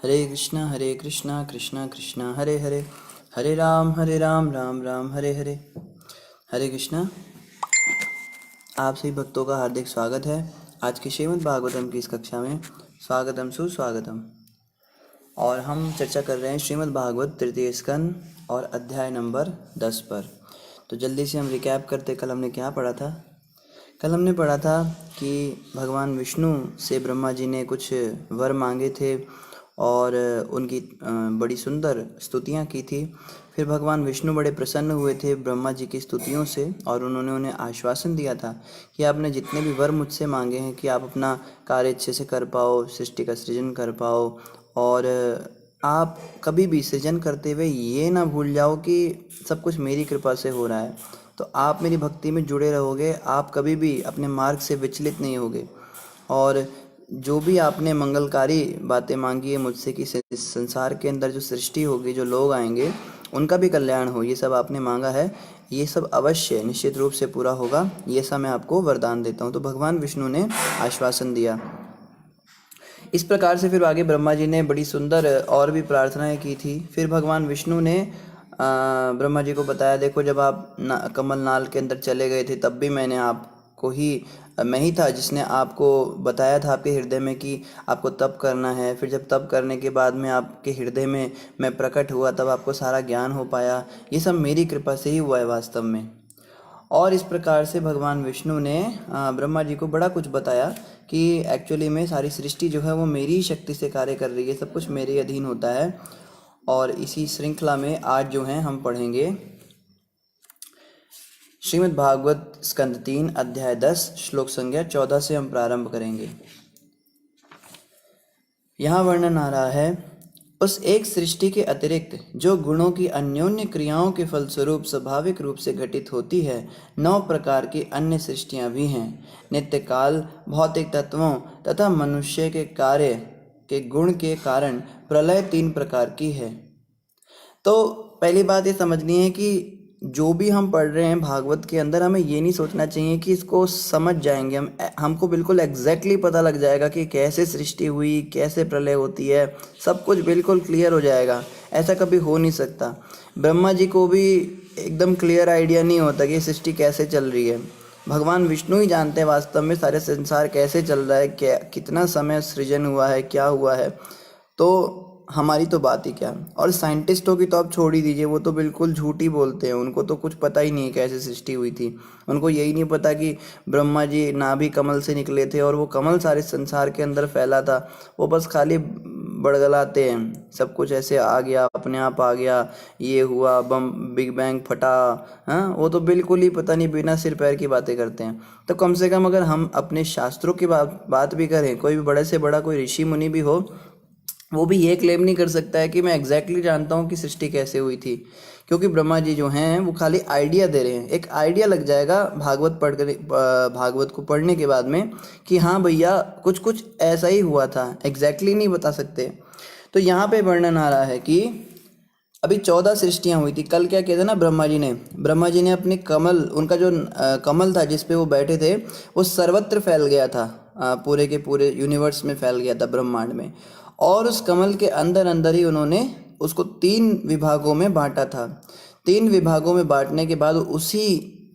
हरे कृष्णा कृष्णा कृष्णा हरे हरे, हरे राम राम राम हरे हरे। हरे कृष्णा। आप सभी भक्तों का हार्दिक स्वागत है आज की श्रीमद् भागवतम की इस कक्षा में। स्वागतम सुस्वागतम। और हम चर्चा कर रहे हैं श्रीमद् भागवत तृतीय स्कंद और अध्याय नंबर 10 पर। तो जल्दी से हम रिकैप करते, कल हमने क्या पढ़ा था। कल हमने पढ़ा था कि भगवान विष्णु से ब्रह्मा जी ने कुछ वर मांगे थे और उनकी बड़ी सुंदर स्तुतियाँ की थी। फिर भगवान विष्णु बड़े प्रसन्न हुए थे ब्रह्मा जी की स्तुतियों से और उन्होंने उन्हें आश्वासन दिया था कि आपने जितने भी वर मुझसे मांगे हैं कि आप अपना कार्य अच्छे से कर पाओ, सृष्टि का सृजन कर पाओ और आप कभी भी सृजन करते हुए ये ना भूल जाओ कि सब कुछ मेरी कृपा से हो रहा है। तो आप मेरी भक्ति में जुड़े रहोगे, आप कभी भी अपने मार्ग से विचलित नहीं होगे। और जो भी आपने मंगलकारी बातें मांगी है मुझसे कि इस संसार के अंदर जो सृष्टि होगी, जो लोग आएंगे उनका भी कल्याण हो, ये सब आपने मांगा है, ये सब अवश्य निश्चित रूप से पूरा होगा, ये सब मैं आपको वरदान देता हूँ। तो भगवान विष्णु ने आश्वासन दिया। इस प्रकार से फिर आगे ब्रह्मा जी ने बड़ी सुंदर और भी प्रार्थनाएं की थी। फिर भगवान विष्णु ने ब्रह्मा जी को बताया, देखो जब आप कमल नाल के अंदर चले गए थे तब भी मैंने आपको ही मैं ही था जिसने आपको बताया था आपके हृदय में कि आपको तप करना है। फिर जब तप करने के बाद में आपके हृदय में मैं प्रकट हुआ तब आपको सारा ज्ञान हो पाया। ये सब मेरी कृपा से ही हुआ है वास्तव में। और इस प्रकार से भगवान विष्णु ने ब्रह्मा जी को बड़ा कुछ बताया कि एक्चुअली में सारी सृष्टि जो है वो मेरी शक्ति से कार्य कर रही है, सब कुछ मेरे अधीन होता है। और इसी श्रृंखला में आज जो है हम पढ़ेंगे श्रीमद् भागवत स्कंद 3 अध्याय 10 श्लोक संख्या 14 से हम प्रारंभ करेंगे। यहाँ वर्णन आ रहा है, उस एक सृष्टि के अतिरिक्त जो गुणों की अन्योन्य क्रियाओं के फलस्वरूप स्वाभाविक रूप से घटित होती है, 9 प्रकार की अन्य सृष्टियाँ भी हैं। नित्य काल, भौतिक तत्वों तथा मनुष्य के कार्य के गुण के कारण प्रलय 3 प्रकार की है। तो पहली बात ये समझनी है कि जो भी हम पढ़ रहे हैं भागवत के अंदर, हमें ये नहीं सोचना चाहिए कि इसको समझ जाएंगे हमको बिल्कुल एग्जैक्टली पता लग जाएगा कि कैसे सृष्टि हुई, कैसे प्रलय होती है, सब कुछ बिल्कुल क्लियर हो जाएगा। ऐसा कभी हो नहीं सकता। ब्रह्मा जी को भी एकदम क्लियर आइडिया नहीं होता कि सृष्टि कैसे चल रही है। भगवान विष्णु ही जानते हैं वास्तव में सारे संसार कैसे चल रहा है, क्या कितना समय सृजन हुआ है, क्या हुआ है। तो हमारी तो बात ही क्या। और साइंटिस्टों की तो आप छोड़ ही दीजिए, वो तो बिल्कुल झूठ ही बोलते हैं, उनको तो कुछ पता ही नहीं है कैसे सृष्टि हुई थी। उनको यही नहीं पता कि ब्रह्मा जी नाभि कमल से निकले थे और वो कमल सारे संसार के अंदर फैला था। वो बस खाली बड़गलाते हैं, सब कुछ ऐसे आ गया, अपने आप आ गया, ये हुआ, बम बिग बैंग फटा। हाँ, वो तो बिल्कुल ही पता नहीं, बिना सिर पैर की बातें करते हैं। तो कम से कम अगर हम अपने शास्त्रों की बात भी करें, कोई भी बड़े से बड़ा कोई ऋषि मुनि भी हो, वो भी ये क्लेम नहीं कर सकता है कि मैं एग्जैक्टली जानता हूँ कि सृष्टि कैसे हुई थी। क्योंकि ब्रह्मा जी जो हैं वो खाली आइडिया दे रहे हैं। एक आइडिया लग जाएगा भागवत को पढ़ने के बाद में कि हाँ भैया कुछ कुछ ऐसा ही हुआ था, एग्जैक्टली नहीं बता सकते। तो यहाँ पे वर्णन आ रहा है कि अभी 14 सृष्टियाँ हुई थी। कल क्या किया था ना, ब्रह्मा जी ने अपने कमल, उनका जो कमल था जिस पे वो बैठे थे, वो सर्वत्र फैल गया था, पूरे के पूरे यूनिवर्स में फैल गया था, ब्रह्मांड में। और उस कमल के अंदर अंदर ही उन्होंने उसको 3 विभागों में बांटा था। 3 विभागों में बांटने के बाद उसी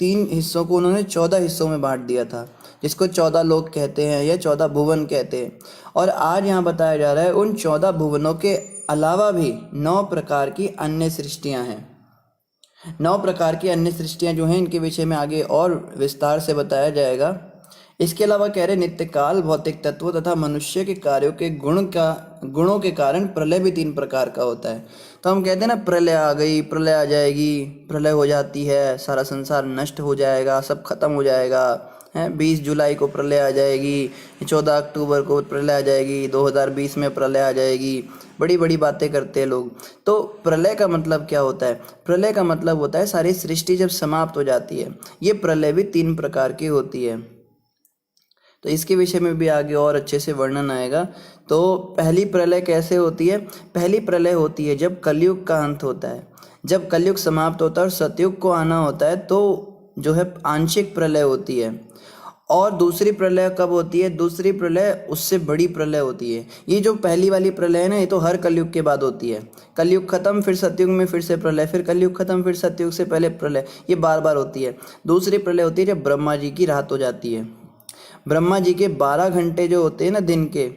3 हिस्सों को उन्होंने 14 हिस्सों में बांट दिया था, जिसको 14 लोक कहते हैं या 14 भुवन कहते हैं। और आज यहाँ बताया जा रहा है उन 14 भुवनों के अलावा भी 9 प्रकार की अन्य सृष्टियाँ हैं। 9 प्रकार की अन्य सृष्टियाँ जो हैं, इनके विषय में आगे और विस्तार से बताया जाएगा। इसके अलावा कह रहे नित्य काल, भौतिक तत्व तथा मनुष्य के कार्यों के गुणों के कारण प्रलय भी 3 प्रकार का होता है। तो हम कहते हैं ना, प्रलय आ गई, प्रलय आ जाएगी, प्रलय हो जाती है, सारा संसार नष्ट हो जाएगा, सब खत्म हो जाएगा है। 20 जुलाई को प्रलय आ जाएगी, 14 अक्टूबर को प्रलय आ जाएगी, 2020 में प्रलय आ जाएगी, बड़ी बड़ी बातें करते हैं लोग। तो प्रलय का मतलब क्या होता है? प्रलय का मतलब होता है सारी सृष्टि जब समाप्त हो जाती है। ये प्रलय भी 3 प्रकार की होती है। तो इसके विषय में भी आगे और अच्छे से वर्णन आएगा। तो पहली प्रलय कैसे होती है? पहली प्रलय होती है जब कलयुग का अंत होता है, जब कलयुग समाप्त होता है और सतयुग को आना होता है, तो जो है आंशिक प्रलय होती है। और दूसरी प्रलय कब होती है? दूसरी प्रलय उससे बड़ी प्रलय होती है। ये जो पहली वाली प्रलय है ना, ये तो हर कलयुग के बाद होती है। कलयुग खत्म, फिर सतयुग में फिर से प्रलय, फिर कलयुग खत्म, फिर सतयुग से पहले प्रलय, ये बार बार होती है। दूसरी प्रलय होती है जब ब्रह्मा जी की रात हो जाती है। ब्रह्मा जी के 12 घंटे जो होते हैं ना दिन के,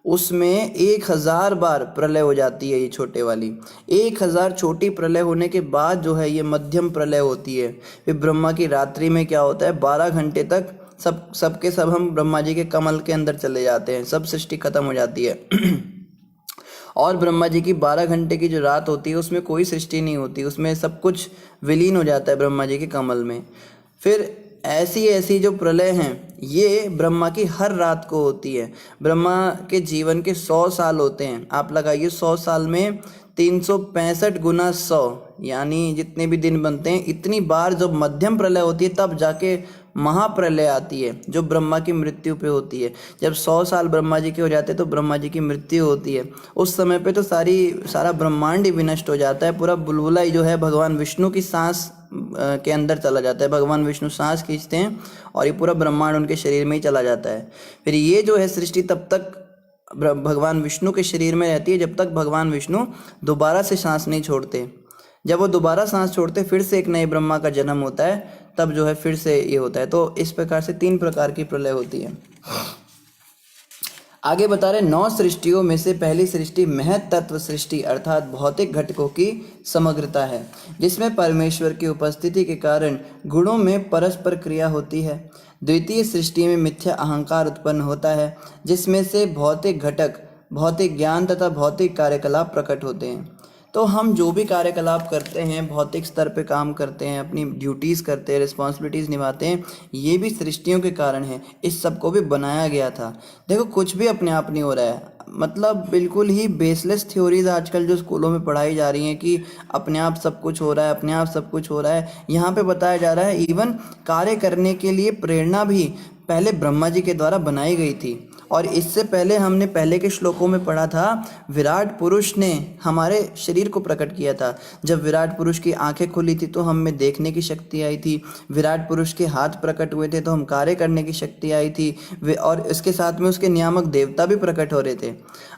उसमें 1000 बार प्रलय हो जाती है ये छोटे वाली। 1000 छोटी प्रलय होने के बाद जो है ये मध्यम प्रलय होती है। फिर ब्रह्मा की रात्रि में क्या होता है, 12 घंटे तक सबके सब हम ब्रह्मा जी के कमल के अंदर चले जाते हैं, सब सृष्टि खत्म हो जाती है। और ब्रह्मा जी की 12 घंटे की जो रात होती है उसमें कोई सृष्टि नहीं होती, उसमें सब कुछ विलीन हो जाता है ब्रह्मा जी के कमल में। फिर ऐसी ऐसी जो प्रलय हैं ये ब्रह्मा की हर रात को होती है। ब्रह्मा के जीवन के 100 साल होते हैं, आप लगाइए 100 साल में 365 गुना 100, यानी जितने भी दिन बनते हैं इतनी बार जब मध्यम प्रलय होती है तब जाके महाप्रलय आती है जो ब्रह्मा की मृत्यु पे होती है। जब 100 साल ब्रह्मा जी के हो जाते हैं तो ब्रह्मा जी की मृत्यु होती है। उस समय पे तो सारा ब्रह्मांड ही विनष्ट हो जाता है, पूरा बुलबुला ही जो है भगवान विष्णु की सांस के अंदर चला जाता है। भगवान विष्णु सांस खींचते हैं और ये पूरा ब्रह्मांड उनके शरीर में ही चला जाता है। फिर ये जो है सृष्टि तब तक भगवान विष्णु के शरीर में रहती है जब तक भगवान विष्णु दोबारा से सांस नहीं छोड़ते। जब वो दोबारा सांस छोड़ते फिर से एक नए ब्रह्मा का जन्म होता है, तब जो है फिर से ये होता है। तो इस प्रकार से 3 प्रकार की प्रलय होती है। आगे बता रहे 9 सृष्टियों में से पहली सृष्टि महत तत्व सृष्टि अर्थात भौतिक घटकों की समग्रता है, जिसमें परमेश्वर की उपस्थिति के कारण गुणों में परस्पर क्रिया होती है। द्वितीय सृष्टि में मिथ्या अहंकार उत्पन्न होता है, जिसमें से भौतिक घटक, भौतिक ज्ञान तथा भौतिक कार्यकलाप प्रकट होते हैं। तो हम जो भी कार्यकलाप करते हैं, भौतिक स्तर पे काम करते हैं, अपनी ड्यूटीज़ करते हैं, रिस्पॉन्सिबिलिटीज़ निभाते हैं, ये भी सृष्टियों के कारण है। इस सब को भी बनाया गया था। देखो कुछ भी अपने आप नहीं हो रहा है, मतलब बिल्कुल ही बेसलेस थ्योरीज आजकल जो स्कूलों में पढ़ाई जा रही हैं कि अपने आप सब कुछ हो रहा है, अपने आप सब कुछ हो रहा है। यहाँ पे बताया जा रहा है इवन कार्य करने के लिए प्रेरणा भी पहले ब्रह्मा जी के द्वारा बनाई गई थी। और इससे पहले हमने पहले के श्लोकों में पढ़ा था, विराट पुरुष ने हमारे शरीर को प्रकट किया था। जब विराट पुरुष की आंखें खुली थी तो हम में देखने की शक्ति आई थी। विराट पुरुष के हाथ प्रकट हुए थे तो हम कार्य करने की शक्ति आई थी। और इसके साथ में उसके नियामक देवता भी प्रकट हो रहे थे।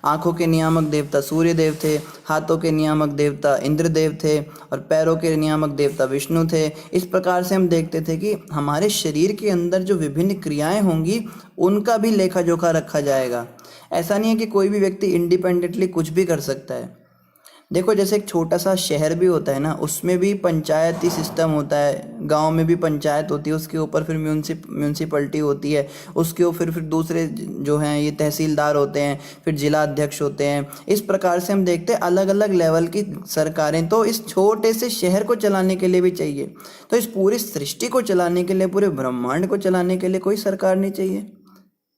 आंखों के नियामक देवता सूर्य देव थे, हाथों के नियामक देवता इंद्रदेव थे और पैरों के नियामक देवता विष्णु थे। इस प्रकार से हम देखते थे कि हमारे शरीर के अंदर जो विभिन्न क्रियाएं होंगी उनका भी लेखा जोखा रखा जाएगा। ऐसा नहीं है कि कोई भी व्यक्ति इंडिपेंडेंटली कुछ भी कर सकता है। देखो जैसे एक छोटा सा शहर भी होता है ना, उसमें भी पंचायती सिस्टम होता है। गांव में भी पंचायत होती है, उसके ऊपर फिर म्यूनसिपलिटी होती है, उसके ऊपर फिर दूसरे जो हैं ये तहसीलदार होते हैं, फिर जिला अध्यक्ष होते हैं। इस प्रकार से हम देखते हैं अलग अलग लेवल की सरकारें तो इस छोटे से शहर को चलाने के लिए भी चाहिए। तो इस पूरी सृष्टि को चलाने के लिए, पूरे ब्रह्मांड को चलाने के लिए कोई सरकार नहीं चाहिए।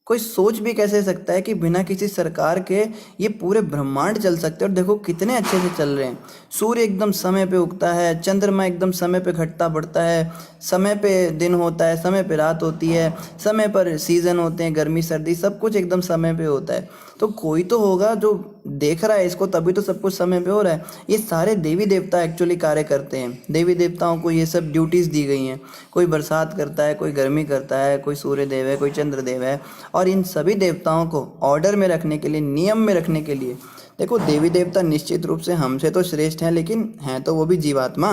कोई सोच भी कैसे सकता है कि बिना किसी सरकार के ये पूरे ब्रह्मांड चल सकते हैं। और देखो कितने अच्छे से चल रहे हैं। सूर्य एकदम समय पे उगता है, चंद्रमा एकदम समय पे घटता बढ़ता है, समय पे दिन होता है, समय पे रात होती है, समय पर सीजन होते हैं, गर्मी सर्दी, सब कुछ एकदम समय पे होता है। तो कोई तो होगा जो देख रहा है इसको, तभी तो सब कुछ समय पे हो रहा है। ये सारे देवी देवता एक्चुअली कार्य करते हैं। देवी देवताओं को ये सब ड्यूटीज़ दी गई हैं। कोई बरसात करता है, कोई गर्मी करता है, कोई सूर्य देव है, कोई चंद्र देव है। और इन सभी देवताओं को ऑर्डर में रखने के लिए, नियम में रखने के लिए, देखो देवी देवता निश्चित रूप से हमसे तो श्रेष्ठ हैं, लेकिन हैं तो वो भी जीवात्मा,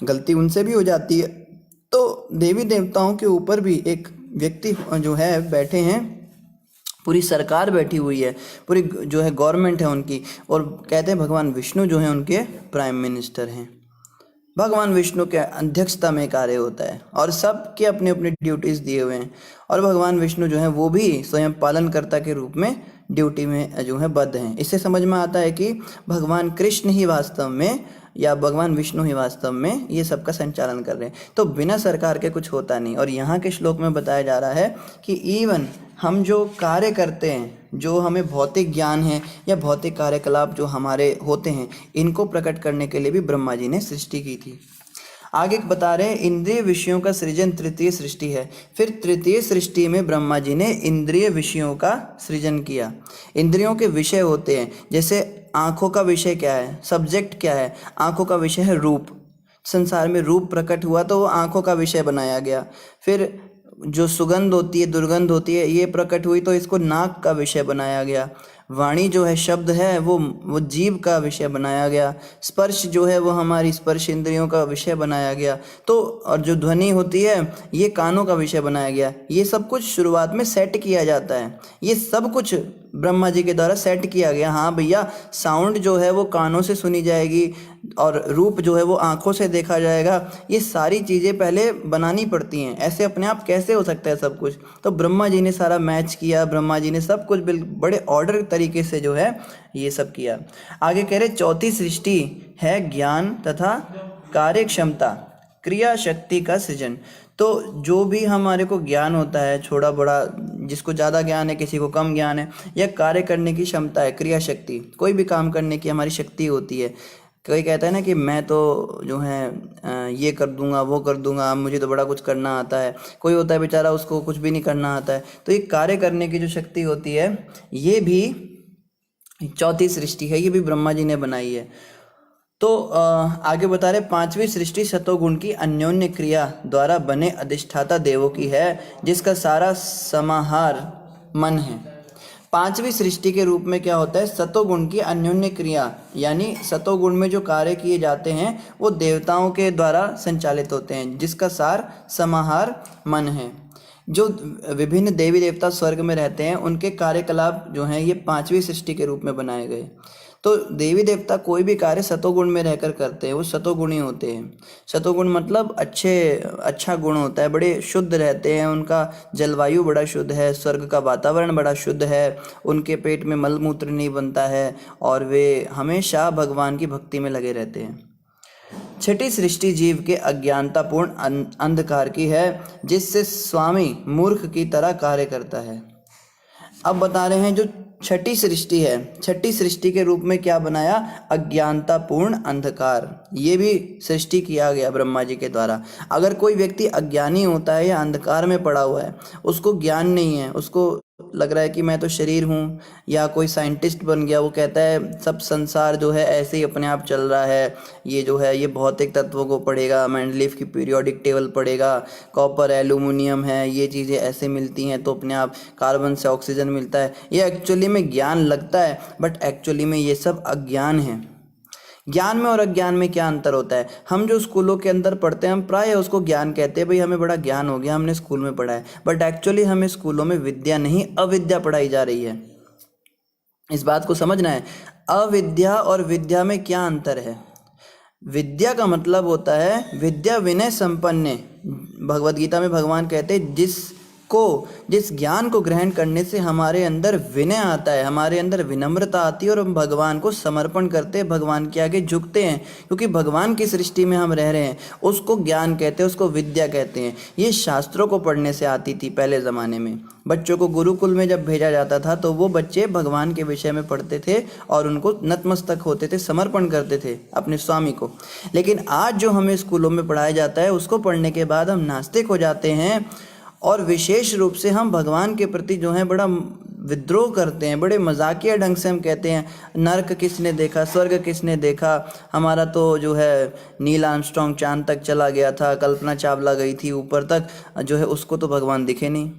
गलती उनसे भी हो जाती है। तो देवी देवताओं के ऊपर भी एक व्यक्ति जो है बैठे हैं, पूरी सरकार बैठी हुई है, पूरी जो है गवर्नमेंट है उनकी। और कहते हैं भगवान विष्णु जो है उनके प्राइम मिनिस्टर हैं। भगवान विष्णु के अध्यक्षता में कार्य होता है और सबके अपने अपने ड्यूटीज़ दिए हुए हैं। और भगवान विष्णु जो है वो भी स्वयं पालनकर्ता के रूप में ड्यूटी में जो है बद्ध हैं। इससे समझ में आता है कि भगवान कृष्ण ही वास्तव में, या भगवान विष्णु ही वास्तव में ये सब का संचालन कर रहे हैं। तो बिना सरकार के कुछ होता नहीं। और यहाँ के श्लोक में बताया जा रहा है कि इवन हम जो कार्य करते हैं, जो हमें भौतिक ज्ञान है या भौतिक कार्यकलाप जो हमारे होते हैं, इनको प्रकट करने के लिए भी ब्रह्मा जी ने सृष्टि की थी। आगे बता रहे हैं इंद्रिय विषयों का सृजन तृतीय सृष्टि है। फिर तृतीय सृष्टि में ब्रह्मा जी ने इंद्रिय विषयों का सृजन किया। इंद्रियों के विषय होते हैं, जैसे आँखों का विषय क्या है, सब्जेक्ट क्या है? आँखों का विषय है रूप। संसार में रूप प्रकट हुआ तो वो आँखों का विषय बनाया गया। फिर जो सुगंध होती है, दुर्गंध होती है, ये प्रकट हुई तो इसको नाक का विषय बनाया गया। वाणी जो है, शब्द है, वो जीभ का विषय बनाया गया। स्पर्श जो है वो हमारी स्पर्श इंद्रियों का विषय बनाया गया। तो और जो ध्वनि होती है ये कानों का विषय बनाया गया। ये सब कुछ शुरुआत में सेट किया जाता है, ये सब कुछ ब्रह्मा जी के द्वारा सेट किया गया। हाँ भैया, साउंड जो है वो कानों से सुनी जाएगी और रूप जो है वो आंखों से देखा जाएगा। ये सारी चीज़ें पहले बनानी पड़ती हैं, ऐसे अपने आप कैसे हो सकता है सब कुछ। तो ब्रह्मा जी ने सारा मैच किया, ब्रह्मा जी ने सब कुछ बड़े ऑर्डर तरीके से जो है ये सब किया। आगे कह रहे चौथी सृष्टि है ज्ञान तथा कार्य क्षमता क्रिया शक्ति का सृजन। तो जो भी हमारे को ज्ञान होता है, छोटा बड़ा, जिसको ज़्यादा ज्ञान है, किसी को कम ज्ञान है, या कार्य करने की क्षमता है, क्रिया शक्ति, कोई भी काम करने की हमारी शक्ति होती है। कोई कहता है ना कि मैं तो जो है ये कर दूंगा, वो कर दूंगा, मुझे तो बड़ा कुछ करना आता है। कोई होता है बेचारा, उसको कुछ भी नहीं करना आता है। तो ये कार्य करने की जो शक्ति होती है, ये भी चौथी सृष्टि है, ये भी ब्रह्मा जी ने बनाई है। तो आगे बता रहे पांचवी सृष्टि सतोगुण की अन्योन्य क्रिया द्वारा बने अधिष्ठाता देवों की है, जिसका सारा समाहार मन है। पांचवी सृष्टि के रूप में क्या होता है, सतोगुण की अन्योन्य क्रिया, यानी सतोगुण में जो कार्य किए जाते हैं वो देवताओं के द्वारा संचालित होते हैं, जिसका सार समाहार मन है। जो विभिन्न देवी देवता स्वर्ग में रहते हैं उनके कार्यकलाप जो हैं ये पांचवी सृष्टि के रूप में बनाए गए। तो देवी देवता कोई भी कार्य सतोगुण में रहकर करते हैं, वो सतोगुणी होते हैं। सतोगुण मतलब अच्छा गुण होता है, बड़े शुद्ध रहते हैं, उनका जलवायु बड़ा शुद्ध है, स्वर्ग का वातावरण बड़ा शुद्ध है, उनके पेट में मल मूत्र नहीं बनता है और वे हमेशा भगवान की भक्ति में लगे रहते हैं। छठी सृष्टि जीव के अज्ञानतापूर्ण अंधकार की है, जिससे स्वामी मूर्ख की तरह कार्य करता है। अब बता रहे हैं जो छठी सृष्टि है, छठी सृष्टि के रूप में क्या बनाया, अज्ञानतापूर्ण अंधकार, ये भी सृष्टि किया गया ब्रह्मा जी के द्वारा। अगर कोई व्यक्ति अज्ञानी होता है या अंधकार में पड़ा हुआ है, उसको ज्ञान नहीं है, उसको लग रहा है कि मैं तो शरीर हूँ, या कोई साइंटिस्ट बन गया, वो कहता है सब संसार जो है ऐसे ही अपने आप चल रहा है, ये जो है ये भौतिक तत्वों को पढ़ेगा, मेंडलीफ की पीरियोडिक टेबल पढ़ेगा, कॉपर एल्यूमिनियम है, ये चीज़ें ऐसे मिलती हैं तो अपने आप कार्बन से ऑक्सीजन मिलता है। ये एक्चुअली में ज्ञान लगता है, बट एक्चुअली में ये सब अज्ञान है। ज्ञान में और अज्ञान में क्या अंतर होता है, हम जो स्कूलों के अंदर पढ़ते हैं हम प्राय उसको ज्ञान कहते हैं, भाई हमें बड़ा ज्ञान हो गया, हमने स्कूल में पढ़ा है, बट एक्चुअली हमें स्कूलों में विद्या नहीं अविद्या पढ़ाई जा रही है। इस बात को समझना है, अविद्या और विद्या में क्या अंतर है। विद्या का मतलब होता है विद्या विनय संपन्न। भगवद गीता में भगवान कहते हैं जिस ज्ञान को ग्रहण करने से हमारे अंदर विनय आता है, हमारे अंदर विनम्रता आती है और हम भगवान को समर्पण करते हैं, भगवान के आगे झुकते हैं, क्योंकि भगवान की सृष्टि में हम रह रहे हैं, उसको ज्ञान कहते हैं, उसको विद्या कहते हैं। ये शास्त्रों को पढ़ने से आती थी पहले ज़माने में। बच्चों को गुरुकुल में जब भेजा जाता था तो वो बच्चे भगवान के विषय में पढ़ते थे और उनको नतमस्तक होते थे, समर्पण करते थे अपने स्वामी को। लेकिन आज जो हमें स्कूलों में पढ़ाया जाता है, उसको पढ़ने के बाद हम नास्तिक हो जाते हैं और विशेष रूप से हम भगवान के प्रति जो है बड़ा विद्रोह करते हैं, बड़े मजाकिया ढंग से हम कहते हैं नर्क किसने देखा, स्वर्ग किसने देखा, हमारा तो जो है नील आर्मस्ट्रॉन्ग चांद तक चला गया था, कल्पना चावला गई थी ऊपर तक, जो है उसको तो भगवान दिखे नहीं।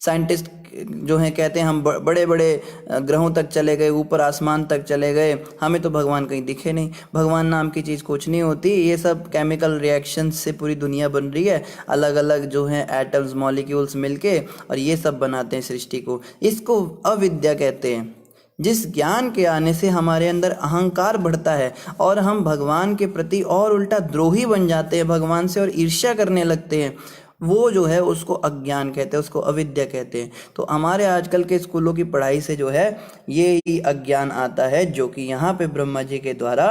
साइंटिस्ट जो हैं कहते हैं हम बड़े बड़े ग्रहों तक चले गए, ऊपर आसमान तक चले गए, हमें तो भगवान कहीं दिखे नहीं। भगवान नाम की चीज़ कुछ नहीं होती, ये सब केमिकल रिएक्शंस से पूरी दुनिया बन रही है, अलग अलग जो हैं एटम्स मॉलिक्यूल्स मिलके, और ये सब बनाते हैं सृष्टि को। इसको अविद्या कहते हैं। जिस ज्ञान के आने से हमारे अंदर अहंकार बढ़ता है और हम भगवान के प्रति और उल्टा द्रोही बन जाते हैं, भगवान से और ईर्ष्या करने लगते हैं, वो जो है उसको अज्ञान कहते हैं, उसको अविद्या कहते हैं। तो हमारे आजकल के स्कूलों की पढ़ाई से जो है ये ही अज्ञान आता है, जो कि यहाँ पे ब्रह्मा जी के द्वारा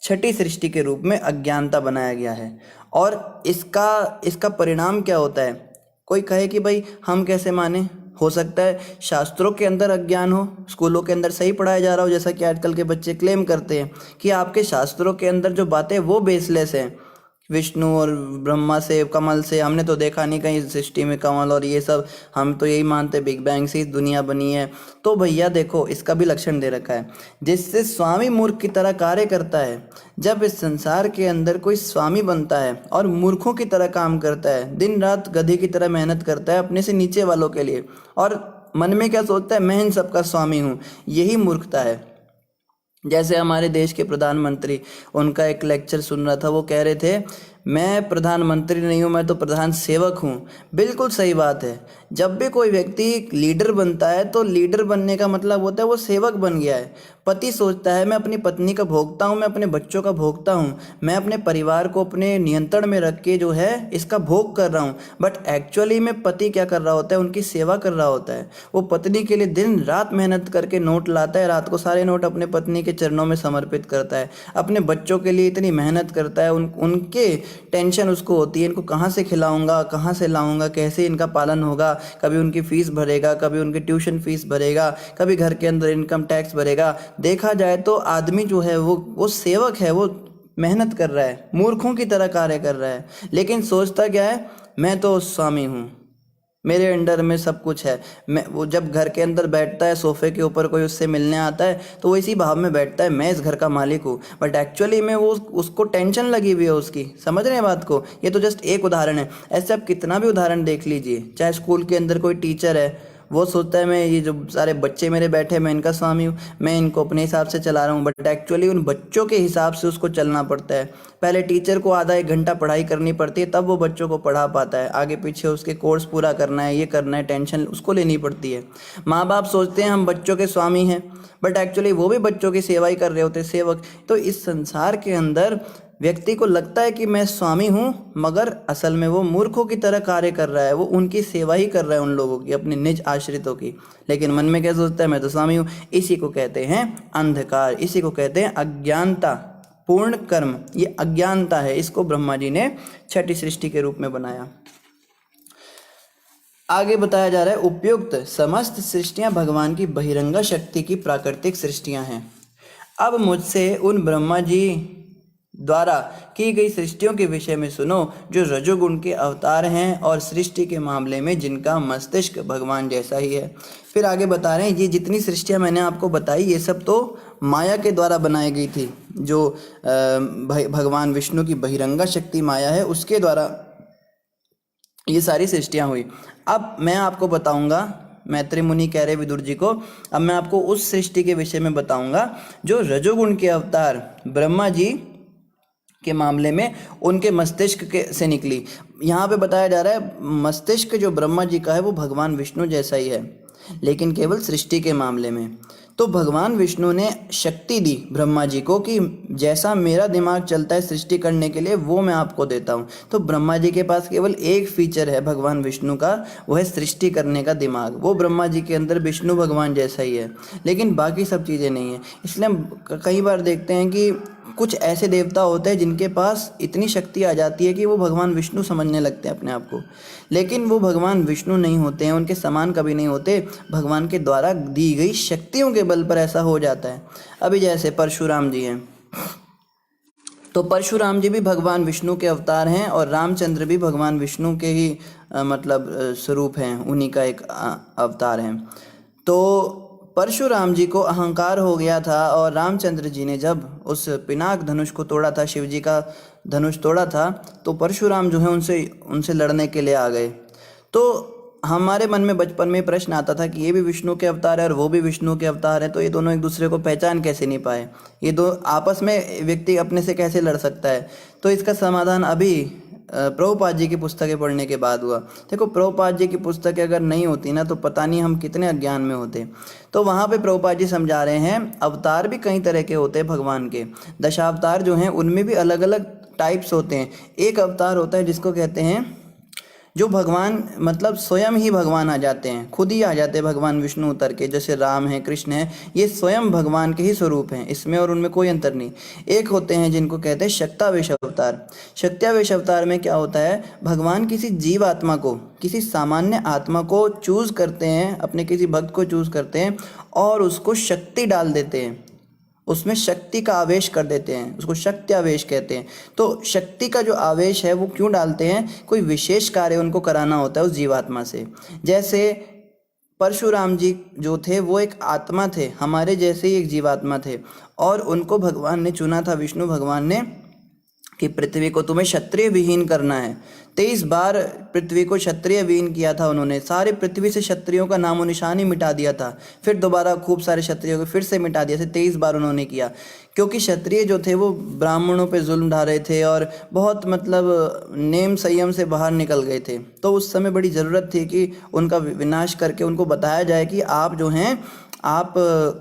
छठी सृष्टि के रूप में अज्ञानता बनाया गया है। और इसका परिणाम क्या होता है। कोई कहे कि भाई हम कैसे माने, हो सकता है शास्त्रों के अंदर अज्ञान हो, स्कूलों के अंदर सही पढ़ाया जा रहा हो, जैसा कि आजकल के बच्चे क्लेम करते हैं कि आपके शास्त्रों के अंदर जो बातें वो बेसलेस हैं, विष्णु और ब्रह्मा से, कमल से हमने तो देखा नहीं कहीं सृष्टि में कमल और ये सब, हम तो यही मानते बिग बैंग से ही दुनिया बनी है। तो भैया देखो इसका भी लक्षण दे रखा है, जिससे स्वामी मूर्ख की तरह कार्य करता है। जब इस संसार के अंदर कोई स्वामी बनता है और मूर्खों की तरह काम करता है, दिन रात गधे की तरह मेहनत करता है अपने से नीचे वालों के लिए, और मन में क्या सोचता है, मैं इन सबका स्वामी हूँ, यही मूर्खता है। जैसे हमारे देश के प्रधानमंत्री, उनका एक लेक्चर सुन रहा था, वो कह रहे थे मैं प्रधानमंत्री नहीं हूँ, मैं तो प्रधान सेवक हूँ। बिल्कुल सही बात है। जब भी कोई व्यक्ति लीडर बनता है तो लीडर बनने का मतलब होता है वो सेवक बन गया है। पति सोचता है मैं अपनी पत्नी का भोगता हूँ, मैं अपने बच्चों का भोगता हूँ, मैं अपने परिवार को अपने नियंत्रण में रख के जो है इसका भोग कर रहा हूँ, बट एक्चुअली में पति क्या कर रहा होता है, उनकी सेवा कर रहा होता है। वो पत्नी के लिए दिन रात मेहनत करके नोट लाता है, रात को सारे नोट अपने पत्नी के चरणों में समर्पित करता है, अपने बच्चों के लिए इतनी मेहनत करता है, उनके टेंशन उसको होती है, इनको कहाँ से खिलाऊंगा, कहाँ से लाऊंगा, कैसे इनका पालन होगा, कभी उनकी फीस भरेगा, कभी उनकी ट्यूशन फीस भरेगा, कभी घर के अंदर इनकम टैक्स भरेगा। देखा जाए तो आदमी जो है वो सेवक है, वो मेहनत कर रहा है, मूर्खों की तरह कार्य कर रहा है, लेकिन सोचता क्या है, मैं तो स्वामी हूँ, मेरे अंडर में सब कुछ है। मैं, वो जब घर के अंदर बैठता है सोफे के ऊपर, कोई उससे मिलने आता है तो वो इसी भाव में बैठता है मैं इस घर का मालिक हूँ, बट एक्चुअली में वो उसको टेंशन लगी हुई है उसकी। समझ रहे हैं बात को? ये तो जस्ट एक उदाहरण है, ऐसे आप कितना भी उदाहरण देख लीजिए। चाहे स्कूल के अंदर कोई टीचर है, वो सोचता है मैं ये जो सारे बच्चे मेरे बैठे मैं इनका स्वामी हूँ, मैं इनको अपने हिसाब से चला रहा हूँ, बट एक्चुअली उन बच्चों के हिसाब से उसको चलना पड़ता है। पहले टीचर को आधा एक घंटा पढ़ाई करनी पड़ती है, तब वो बच्चों को पढ़ा पाता है। आगे पीछे उसके कोर्स पूरा करना है, ये करना है, टेंशन उसको लेनी पड़ती है। माँ बाप सोचते हैं हम बच्चों के स्वामी हैं, बट एक्चुअली वो भी बच्चों की सेवा ही कर रहे होते, सेवक। तो इस संसार के अंदर व्यक्ति को लगता है कि मैं स्वामी हूँ, मगर असल में वो मूर्खों की तरह कार्य कर रहा है, वो उनकी सेवा ही कर रहा है, उन लोगों की, अपने निज आश्रितों की। लेकिन मन में क्या सोचता है, मैं तो स्वामी हूँ। इसी को कहते हैं अंधकार, इसी को कहते हैं अज्ञानता। पूर्ण कर्म, ये अज्ञानता है, इसको ब्रह्मा जी ने छठी सृष्टि के रूप में बनाया। आगे बताया जा रहा है उपयुक्त समस्त सृष्टियां भगवान की बहिरंगा शक्ति की प्राकृतिक सृष्टियां हैं। अब मुझसे उन ब्रह्मा जी द्वारा की गई सृष्टियों के विषय में सुनो जो रजोगुण के अवतार हैं और सृष्टि के मामले में जिनका मस्तिष्क भगवान जैसा ही है। फिर आगे बता रहे हैं ये जितनी सृष्टियां मैंने आपको बताई ये सब तो माया के द्वारा बनाई गई थी, जो भगवान विष्णु की बहिरंगा शक्ति माया है उसके द्वारा ये सारी सृष्टियां हुई। अब मैं आपको बताऊंगा, मैत्री मुनि कह रहे विदुर जी को, अब मैं आपको उस सृष्टि के विषय में बताऊंगा जो रजोगुण के अवतार ब्रह्मा जी के मामले में उनके मस्तिष्क के से निकली। यहाँ पे बताया जा रहा है मस्तिष्क जो ब्रह्मा जी का है वो भगवान विष्णु जैसा ही है, लेकिन केवल सृष्टि के मामले में। तो भगवान विष्णु ने शक्ति दी ब्रह्मा जी को कि जैसा मेरा दिमाग चलता है सृष्टि करने के लिए वो मैं आपको देता हूँ। तो ब्रह्मा जी के पास केवल एक फीचर है भगवान विष्णु का, वो है सृष्टि करने का दिमाग। वो ब्रह्मा जी के अंदर विष्णु भगवान जैसा ही है, लेकिन बाकी सब चीज़ें नहीं है। इसलिए हम कई बार देखते हैं कि कुछ ऐसे देवता होते हैं जिनके पास इतनी शक्ति आ जाती है कि वो भगवान विष्णु समझने लगते हैं अपने आप को, लेकिन वो भगवान विष्णु नहीं होते हैं, उनके समान कभी नहीं होते। भगवान के द्वारा दी गई शक्तियों के बल पर ऐसा हो जाता है। अभी जैसे परशुराम जी हैं, तो परशुराम जी भी भगवान विष्णु के अवतार हैं और रामचंद्र भी भगवान विष्णु के ही स्वरूप हैं, उन्हीं का एक अवतार हैं। तो परशुराम जी को अहंकार हो गया था और रामचंद्र जी ने जब उस पिनाक धनुष को तोड़ा था, शिव जी का धनुष तोड़ा था, तो परशुराम जो है उनसे लड़ने के लिए आ गए। तो हमारे मन में बचपन में प्रश्न आता था कि ये भी विष्णु के अवतार है और वो भी विष्णु के अवतार है, तो ये दोनों एक दूसरे को पहचान कैसे नहीं पाए, ये दो आपस में व्यक्ति अपने से कैसे लड़ सकता है। तो इसका समाधान अभी प्रभुपाद जी की पुस्तकें पढ़ने के बाद हुआ। देखो प्रभुपाद जी की पुस्तकें अगर नहीं होती ना तो पता नहीं हम कितने अज्ञान में होते। तो वहाँ पे प्रभुपाद जी समझा रहे हैं अवतार भी कई तरह के होते हैं भगवान के। दशावतार जो हैं उनमें भी अलग अलग टाइप्स होते हैं। एक अवतार होता है जिसको कहते हैं जो भगवान मतलब स्वयं ही भगवान आ जाते हैं, खुद ही आ जाते हैं भगवान विष्णु उतर के, जैसे राम है, कृष्ण है, ये स्वयं भगवान के ही स्वरूप हैं, इसमें और उनमें कोई अंतर नहीं। एक होते हैं जिनको कहते हैं शक्तावेश अवतार। शक्तावेश अवतार में क्या होता है, भगवान किसी जीव आत्मा को, किसी सामान्य आत्मा को चूज करते हैं, अपने किसी भक्त को चूज करते हैं और उसको शक्ति डाल देते हैं, उसमें शक्ति का आवेश कर देते हैं, उसको शक्ति आवेश कहते हैं। तो शक्ति का जो आवेश है वो क्यों डालते हैं, कोई विशेष कार्य उनको कराना होता है उस जीवात्मा से। जैसे परशुराम जी जो थे वो एक आत्मा थे, हमारे जैसे ही एक जीवात्मा थे, और उनको भगवान ने चुना था, विष्णु भगवान ने, कि पृथ्वी को तुम्हें क्षत्रिय विहीन करना है। 23 बार पृथ्वी को क्षत्रिय विहीन किया था उन्होंने, सारे पृथ्वी से क्षत्रियों का नामो निशान ही मिटा दिया था, फिर दोबारा खूब सारे क्षत्रियों को फिर से मिटा दिया था, 23 बार उन्होंने किया, क्योंकि क्षत्रिय जो थे वो ब्राह्मणों पे जुल्म ढा रहे थे और बहुत मतलब नेम संयम से बाहर निकल गए थे। तो उस समय बड़ी ज़रूरत थी कि उनका विनाश करके उनको बताया जाए कि आप जो हैं, आप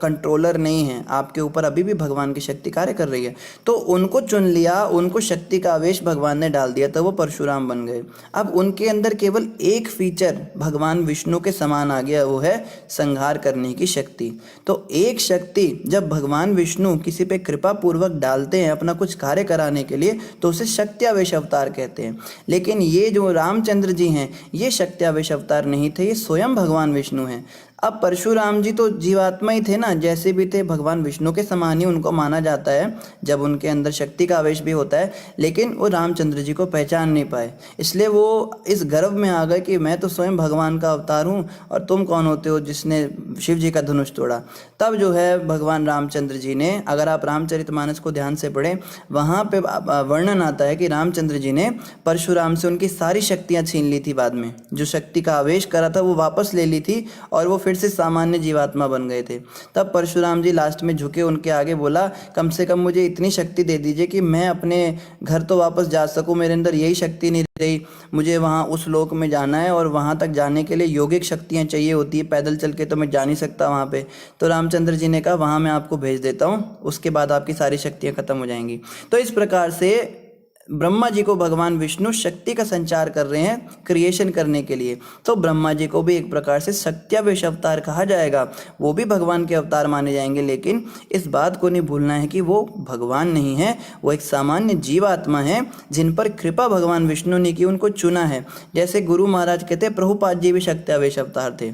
कंट्रोलर नहीं हैं, आपके ऊपर अभी भी भगवान की शक्ति कार्य कर रही है। तो उनको चुन लिया, उनको शक्ति का आवेश भगवान ने डाल दिया, तो वो परशुराम बन गए। अब उनके अंदर केवल एक फीचर भगवान विष्णु के समान आ गया, वो है संहार करने की शक्ति। तो एक शक्ति जब भगवान विष्णु किसी पे कृपा पूर्वक डालते हैं अपना कुछ कार्य कराने के लिए, तो उसे शक्ति आवेश अवतार कहते हैं। लेकिन ये जो रामचंद्र जी हैं, ये शक्ति आवेश अवतार नहीं थे, ये स्वयं भगवान विष्णु हैं। अब परशुराम जी तो जीवात्मा ही थे ना, जैसे भी थे भगवान विष्णु के समान ही उनको माना जाता है, जब उनके अंदर शक्ति का आवेश भी होता है, लेकिन वो रामचंद्र जी को पहचान नहीं पाए, इसलिए वो इस गर्व में आ गए कि मैं तो स्वयं भगवान का अवतार हूँ और तुम कौन होते हो जिसने शिव जी का धनुष तोड़ा। तब जो है भगवान रामचंद्र जी ने, अगर आप रामचरितमानस को ध्यान से पढ़ें, वहाँ पे वर्णन आता है कि रामचंद्र जी ने परशुराम से उनकी सारी शक्तियाँ छीन ली थी, बाद में जो शक्ति का आवेश करा था वो वापस ले ली थी और वो फिर से सामान्य जीवात्मा बन गए थे। तब परशुराम जी लास्ट में झुके, उनके आगे बोला, कम से कम मुझे इतनी शक्ति दे दीजिए कि मैं अपने घर तो वापस जा सकूं, मेरे अंदर यही शक्ति नहीं रही, मुझे वहाँ उस लोक में जाना है और वहाँ तक जाने के लिए योगिक शक्तियाँ चाहिए होती है, पैदल चल के तो मैं जा नहीं सकता वहाँ पे। तो रामचंद्र जी ने कहा वहाँ मैं आपको भेज देता हूँ, उसके बाद आपकी सारी शक्तियाँ खत्म हो जाएंगी। तो इस प्रकार से ब्रह्मा जी को भगवान विष्णु शक्ति का संचार कर रहे हैं क्रिएशन करने के लिए। तो ब्रह्मा जी को भी एक प्रकार से शक्त्यावेश अवतार कहा जाएगा, वो भी भगवान के अवतार माने जाएंगे। लेकिन इस बात को नहीं भूलना है कि वो भगवान नहीं है, वो एक सामान्य जीवात्मा है जिन पर कृपा भगवान विष्णु ने की, उनको चुना है। जैसे गुरु महाराज कहते हैं प्रभुपाद जी भी शक्त्यावेश अवतार थे,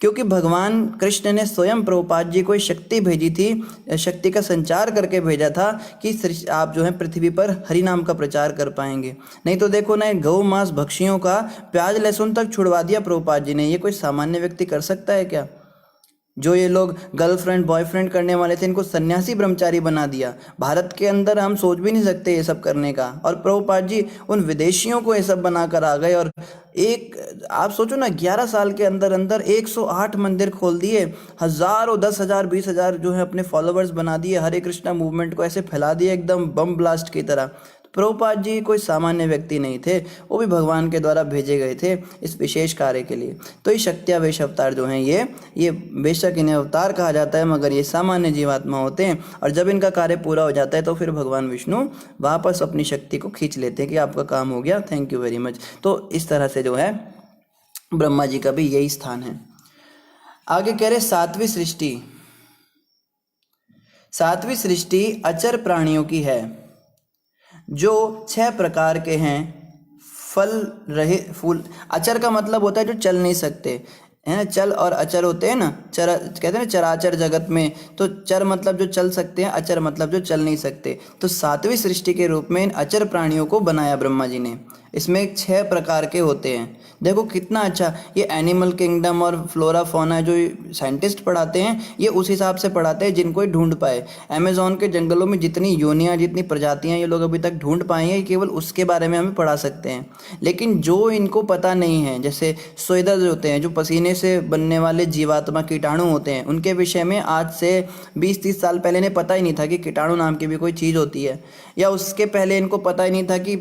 क्योंकि भगवान कृष्ण ने स्वयं प्रभुपाद जी को शक्ति भेजी थी, शक्ति का संचार करके भेजा था कि आप जो है पृथ्वी पर हरि नाम का प्रचार कर पाएंगे। नहीं तो देखो ना, गौ मांस भक्षियों का प्याज लहसुन तक छुड़वा दिया प्रभुपाद जी ने। ये कोई सामान्य व्यक्ति कर सकता है क्या? जो ये लोग गर्लफ्रेंड बॉयफ्रेंड करने वाले थे, इनको सन्यासी ब्रह्मचारी बना दिया। भारत के अंदर हम सोच भी नहीं सकते ये सब करने का, और प्रभुपाद जी उन विदेशियों को ये सब बनाकर आ गए। और एक आप सोचो ना, 11 साल के अंदर अंदर 108 मंदिर खोल दिए, हजारों 10,000 20,000 जो है अपने फॉलोअर्स बना दिए, हरे कृष्णा मूवमेंट को ऐसे फैला दिया एकदम बम ब्लास्ट की तरह। प्रभुपाद जी कोई सामान्य व्यक्ति नहीं थे, वो भी भगवान के द्वारा भेजे गए थे इस विशेष कार्य के लिए। तो ये शक्त्यावेश अवतार जो हैं, ये बेशक इन्हें अवतार कहा जाता है, मगर ये सामान्य जीवात्मा होते हैं। और जब इनका कार्य पूरा हो जाता है तो फिर भगवान विष्णु वापस अपनी शक्ति को खींच लेते हैं कि आपका काम हो गया, थैंक यू वेरी मच। तो इस तरह से जो है ब्रह्मा जी का भी यही स्थान है। आगे कह रहे सातवीं सृष्टि। सातवीं सृष्टि अचर प्राणियों की है, जो 6 प्रकार के हैं। फल रहे फूल, अचर का मतलब होता है जो चल नहीं सकते, है ना। चल और अचर होते हैं ना, चर कहते हैं ना चराचर जगत में। तो चर मतलब जो चल सकते हैं, अचर मतलब जो चल नहीं सकते। तो सातवीं सृष्टि के रूप में इन अचर प्राणियों को बनाया ब्रह्मा जी ने। इसमें 6 प्रकार के होते हैं। देखो कितना अच्छा, ये एनिमल किंगडम और फ्लोरा फौना जो साइंटिस्ट पढ़ाते हैं, ये उस हिसाब से पढ़ाते हैं जिनको ये ढूंढ पाए। अमेज़ॉन के जंगलों में जितनी योनियाँ, जितनी प्रजातियाँ ये लोग अभी तक ढूंढ पाए हैं, केवल उसके बारे में हमें पढ़ा सकते हैं। लेकिन जो इनको पता नहीं है, जैसे स्वेदज होते हैं, जो पसीने से बनने वाले जीवात्मा कीटाणु होते हैं, उनके विषय में आज से 20-30 साल पहले इन्हें पता ही नहीं था कि कीटाणु नाम की भी कोई चीज़ होती है। या उसके पहले इनको पता ही नहीं था कि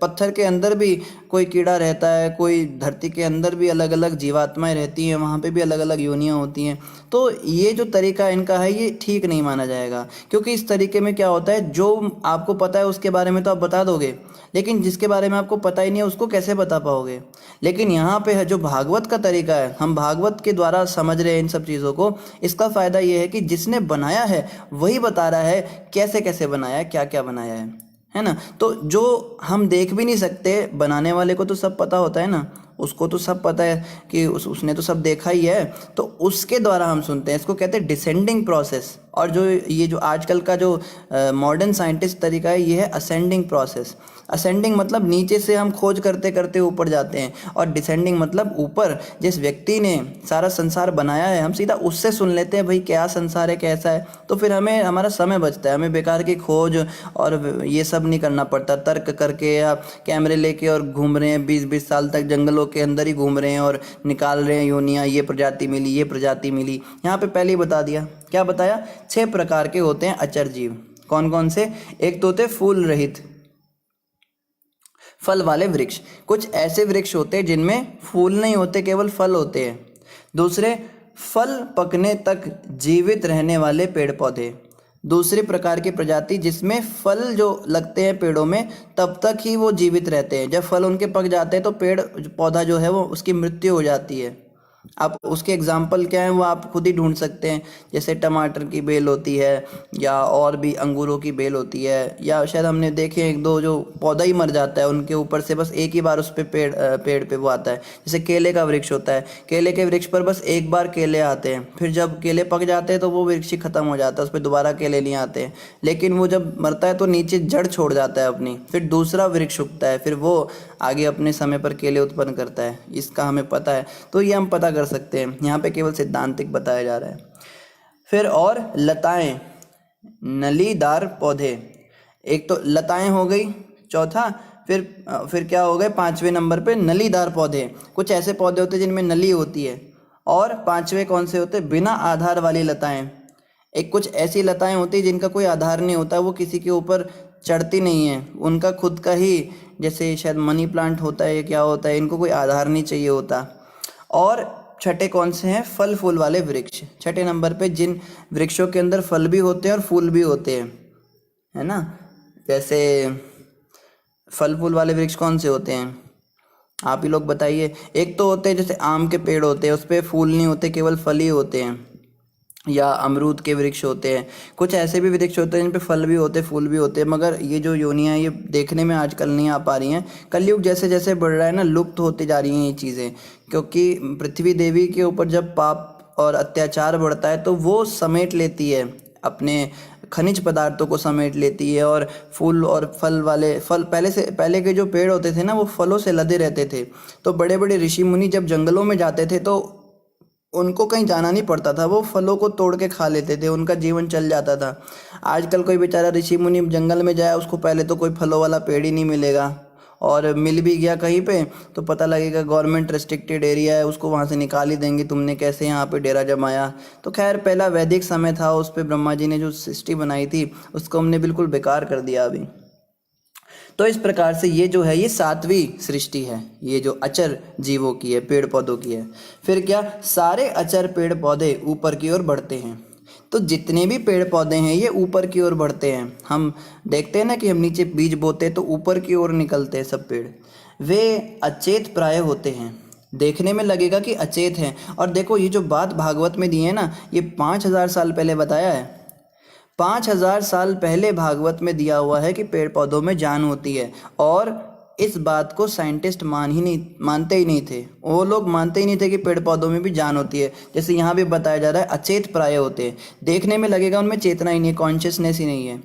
पत्थर के अंदर भी कोई कीड़ा रहता है, कोई धरती के अंदर भी अलग अलग जीवात्माएं रहती हैं, वहाँ पे भी अलग अलग योनियाँ होती हैं। तो ये जो तरीका इनका है, ये ठीक नहीं माना जाएगा, क्योंकि इस तरीके में क्या होता है, जो आपको पता है उसके बारे में तो आप बता दोगे, लेकिन जिसके बारे में आपको पता ही नहीं है उसको कैसे बता पाओगे। लेकिन यहाँ पे है जो भागवत का तरीका है, हम भागवत के द्वारा समझ रहे हैं इन सब चीज़ों को। इसका फ़ायदा ये है कि जिसने बनाया है वही बता रहा है कैसे कैसे बनाया है, क्या क्या बनाया है ना। तो जो हम देख भी नहीं सकते, बनाने वाले को तो सब पता होता है ना, उसको तो सब पता है कि उसने तो सब देखा ही है, तो उसके द्वारा हम सुनते हैं। इसको कहते हैं डिसेंडिंग प्रोसेस। और जो ये जो आजकल का जो मॉडर्न साइंटिस्ट तरीका है, ये है असेंडिंग प्रोसेस। असेंडिंग मतलब नीचे से हम खोज करते करते ऊपर जाते हैं, और डिसेंडिंग मतलब ऊपर जिस व्यक्ति ने सारा संसार बनाया है हम सीधा उससे सुन लेते हैं भाई क्या संसार है, कैसा है। तो फिर हमें हमारा समय बचता है, हमें बेकार की खोज और ये सब नहीं करना पड़ता, तर्क करके या कैमरे लेके और घूम रहे हैं 20-20 साल तक जंगलों के अंदर ही घूम रहे हैं और निकाल रहे हैं योनियाँ, ये प्रजाति मिली, ये प्रजाति मिली। यहाँ पे पहले ही बता दिया, क्या बताया, 6 प्रकार के होते हैं अचर जीव। कौन कौन से? एक तो होते फूल रहित फल वाले वृक्ष, कुछ ऐसे वृक्ष होते हैं जिनमें फूल नहीं होते, केवल फल होते हैं। दूसरे, फल पकने तक जीवित रहने वाले पेड़ पौधे। दूसरे प्रकार की प्रजाति जिसमें फल जो लगते हैं पेड़ों में तब तक ही वो जीवित रहते हैं, जब फल उनके पक जाते हैं तो पेड़ पौधा जो है वो उसकी मृत्यु हो जाती है। आप उसके एग्जाम्पल क्या है वो आप खुद ही ढूंढ सकते हैं, जैसे टमाटर की बेल होती है, या और भी अंगूरों की बेल होती है, या शायद हमने देखे एक दो जो पौधा ही मर जाता है, उनके ऊपर से बस एक ही बार उस पे पेड़ पे वो आता है। जैसे केले का वृक्ष होता है, केले के वृक्ष पर बस एक बार केले आते हैं, फिर जब केले पक जाते हैं तो वो वृक्ष ही खत्म हो जाता है, उस पर दोबारा केले नहीं आते हैं। लेकिन वो जब मरता है तो नीचे जड़ छोड़ जाता है अपनी, फिर दूसरा वृक्ष उगता है, फिर वो आगे अपने समय पर केले उत्पन्न करता है। इसका हमें पता है, तो ये हम पता कर सकते हैं। यहाँ पे केवल सिद्धांतिक बताया जा रहा है। फिर और लताएं, नलीदार पौधे। एक तो लताएं हो गई, चौथा फिर क्या हो गए, 5वें नंबर पे नलीदार पौधे। कुछ ऐसे पौधे होते हैं जिनमें नली होती है। और 5वें कौन से होते हैं, बिना आधार वाली लताएं। एक कुछ ऐसी लताएं होती हैं जिनका कोई आधार नहीं होता, वो किसी के ऊपर चढ़ती नहीं है, उनका खुद का ही, जैसे शायद मनी प्लांट होता है, क्या होता है, इनको कोई आधार नहीं चाहिए होता। और छठे कौन से हैं, फल फूल वाले वृक्ष। छठे नंबर पे जिन वृक्षों के अंदर फल भी होते हैं और फूल भी होते हैं, है ना। जैसे फल फूल वाले वृक्ष कौन से होते हैं, आप ही लोग बताइए। एक तो होते हैं जैसे आम के पेड़ होते हैं, उस पर फूल नहीं होते, केवल फल ही होते हैं। या अमरूद के वृक्ष होते हैं। कुछ ऐसे भी वृक्ष होते हैं जिन पे फल भी होते हैं, फूल भी होते हैं, मगर ये जो योनियाँ ये देखने में आजकल नहीं आ पा रही हैं। कलयुग जैसे जैसे बढ़ रहा है ना, लुप्त होती जा रही हैं ये चीज़ें, क्योंकि पृथ्वी देवी के ऊपर जब पाप और अत्याचार बढ़ता है तो वो समेट लेती है, अपने खनिज पदार्थों को समेट लेती है। और फूल और फल वाले पहले के जो पेड़ होते थे ना, वो फलों से लदे रहते थे। तो बड़े बड़े ऋषि मुनि जब जंगलों में जाते थे तो उनको कहीं जाना नहीं पड़ता था, वो फलों को तोड़ के खा लेते थे, उनका जीवन चल जाता था। आजकल कोई बेचारा ऋषि मुनि जंगल में जाए, उसको पहले तो कोई फलों वाला पेड़ ही नहीं मिलेगा, और मिल भी गया कहीं पे तो पता लगेगा गवर्नमेंट रेस्ट्रिक्टेड एरिया है, उसको वहाँ से निकाल ही देंगे, तुमने कैसे यहाँ पे डेरा जमाया। तो खैर पहला वैदिक समय था, उस पर ब्रह्मा जी ने जो सृष्टि बनाई थी उसको हमने बिल्कुल बेकार कर दिया अभी। तो इस प्रकार से ये जो है ये 7वीं सृष्टि है, ये जो अचर जीवों की है, पेड़ पौधों की है। फिर क्या, सारे अचर पेड़ पौधे ऊपर की ओर बढ़ते हैं। तो जितने भी पेड़ पौधे हैं ये ऊपर की ओर बढ़ते हैं। हम देखते हैं ना कि हम नीचे बीज बोते हैं तो ऊपर की ओर निकलते हैं सब पेड़। वे अचेत प्राय होते हैं, देखने में लगेगा कि अचेत हैं। और देखो ये जो बात भागवत में दी है ना, ये 5000 साल पहले बताया है। 5000 साल पहले भागवत में दिया हुआ है कि पेड़ पौधों में जान होती है, और इस बात को साइंटिस्ट मानते ही नहीं थे। वो लोग मानते ही नहीं थे कि पेड़ पौधों में भी जान होती है। जैसे यहाँ भी बताया जा रहा है अचेत प्राय होते हैं, देखने में लगेगा उनमें चेतना ही नहीं, कॉन्शियसनेस ही नहीं है।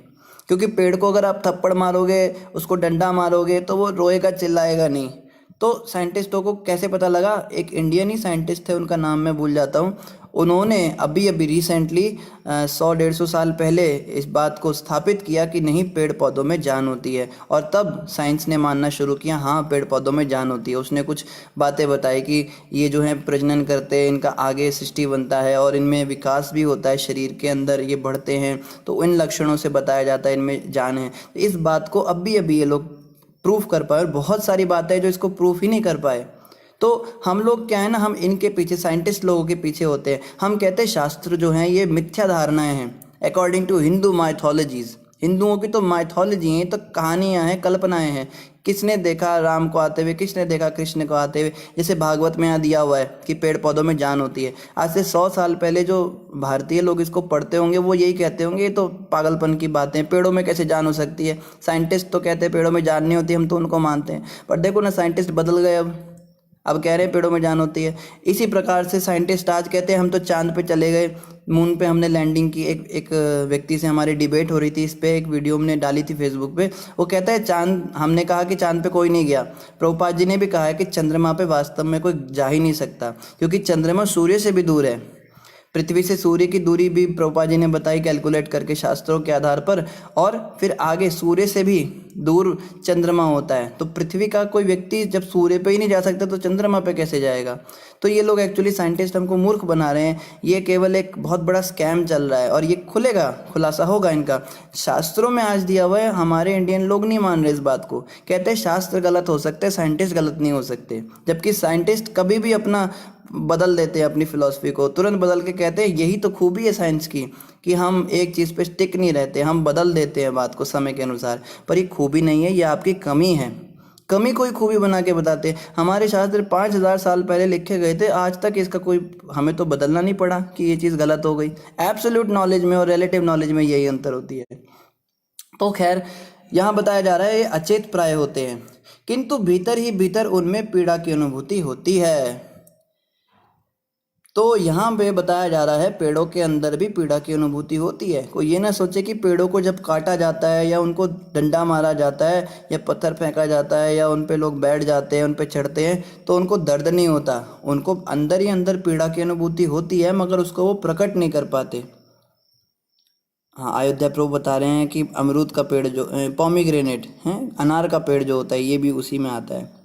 क्योंकि पेड़ को अगर आप थप्पड़ मारोगे, उसको डंडा मारोगे तो वो रोएगा, चिल्लाएगा नहीं। तो साइंटिस्टों को कैसे पता लगा, एक इंडियन ही साइंटिस्ट थे, उनका नाम मैं भूल जाता हूँ, उन्होंने अभी रिसेंटली 100-150 साल पहले इस बात को स्थापित किया कि नहीं, पेड़ पौधों में जान होती है। और तब साइंस ने मानना शुरू किया, हाँ पेड़ पौधों में जान होती है। उसने कुछ बातें बताई कि ये जो है प्रजनन करते हैं, इनका आगे सृष्टि बनता है और इनमें विकास भी होता है, शरीर के अंदर ये बढ़ते हैं, तो इन लक्षणों से बताया जाता है इनमें जान है। तो इस बात को अभी ये लोग प्रूफ कर पाए, और बहुत सारी बातें हैं जो इसको प्रूफ ही नहीं कर पाए। तो हम लोग क्या है ना, हम इनके पीछे, साइंटिस्ट लोगों के पीछे होते हैं। हम कहते हैं शास्त्र जो हैं ये मिथ्या धारणाएं हैं अकॉर्डिंग टू हिंदू माइथोलॉजीज। हिंदुओं की तो माइथोलॉजी है, तो कहानियाँ हैं, कल्पनाएं हैं। किसने देखा राम को आते हुए, किसने देखा कृष्ण को आते हुए। जैसे भागवत में यहाँ दिया हुआ है कि पेड़ पौधों में जान होती है। आज से 100 साल पहले जो भारतीय लोग इसको पढ़ते होंगे वो यही कहते होंगे, ये तो पागलपन की बातें, पेड़ों में कैसे जान हो सकती है। साइंटिस्ट तो कहते हैं पेड़ों में जान नहीं होती, हम तो उनको मानते हैं। पर देखो ना, साइंटिस्ट बदल गए अब। अब कह रहे हैं पेड़ों में जान होती है। इसी प्रकार से साइंटिस्ट आज कहते हैं हम तो चांद पे चले गए, मून पे हमने लैंडिंग की। एक व्यक्ति से हमारी डिबेट हो रही थी इस पे, एक वीडियो हमने डाली थी फेसबुक पे। वो कहता है चांद, हमने कहा कि चांद पे कोई नहीं गया। प्रभुपाद जी ने भी कहा है कि चंद्रमा पे वास्तव में कोई जा ही नहीं सकता, क्योंकि चंद्रमा सूर्य से भी दूर है। पृथ्वी से सूर्य की दूरी भी प्रभुपाद जी ने बताई कैलकुलेट करके शास्त्रों के आधार पर। और फिर आगे सूर्य से भी दूर चंद्रमा होता है। तो पृथ्वी का कोई व्यक्ति जब सूर्य पे ही नहीं जा सकता तो चंद्रमा पे कैसे जाएगा? तो ये लोग एक्चुअली साइंटिस्ट हमको मूर्ख बना रहे हैं। ये केवल एक बहुत बड़ा स्कैम चल रहा है और ये खुलेगा, खुलासा होगा इनका। शास्त्रों में आज दिया हुआ है, हमारे इंडियन लोग नहीं मान रहे इस बात को। कहते हैं शास्त्र गलत हो सकते हैं, साइंटिस्ट गलत नहीं हो सकते। जबकि साइंटिस्ट कभी भी अपना बदल देते हैं, अपनी फिलॉसफी को तुरंत बदल के कहते हैं। यही तो खूबी है साइंस की कि हम एक चीज़ पे स्टिक नहीं रहते, हम बदल देते हैं बात को समय के अनुसार। पर ये खूबी नहीं है, ये आपकी कमी है। कमी कोई खूबी बना के बताते। हमारे शास्त्र 5000 साल पहले लिखे गए थे, आज तक इसका कोई, हमें तो बदलना नहीं पड़ा कि ये चीज़ गलत हो गई। एब्सोल्यूट नॉलेज में और रिलेटिव नॉलेज में यही अंतर होती है। तो खैर, यहाँ बताया जा रहा है ये अचेत प्राय होते हैं, किंतु भीतर ही भीतर उनमें पीड़ा की अनुभूति होती है। तो यहाँ पे बताया जा रहा है पेड़ों के अंदर भी पीड़ा की अनुभूति होती है। कोई ये ना सोचे कि पेड़ों को जब काटा जाता है या उनको डंडा मारा जाता है या पत्थर फेंका जाता है या उन पे लोग बैठ जाते हैं, उन पे चढ़ते हैं तो उनको दर्द नहीं होता। उनको अंदर ही अंदर पीड़ा की अनुभूति होती है, मगर उसको वो प्रकट नहीं कर पाते। हाँ, अयोध्या प्रभु बता रहे हैं कि अमरूद का पेड़ जो पोमीग्रेनेट है, अनार का पेड़ जो होता है, ये भी उसी में आता है।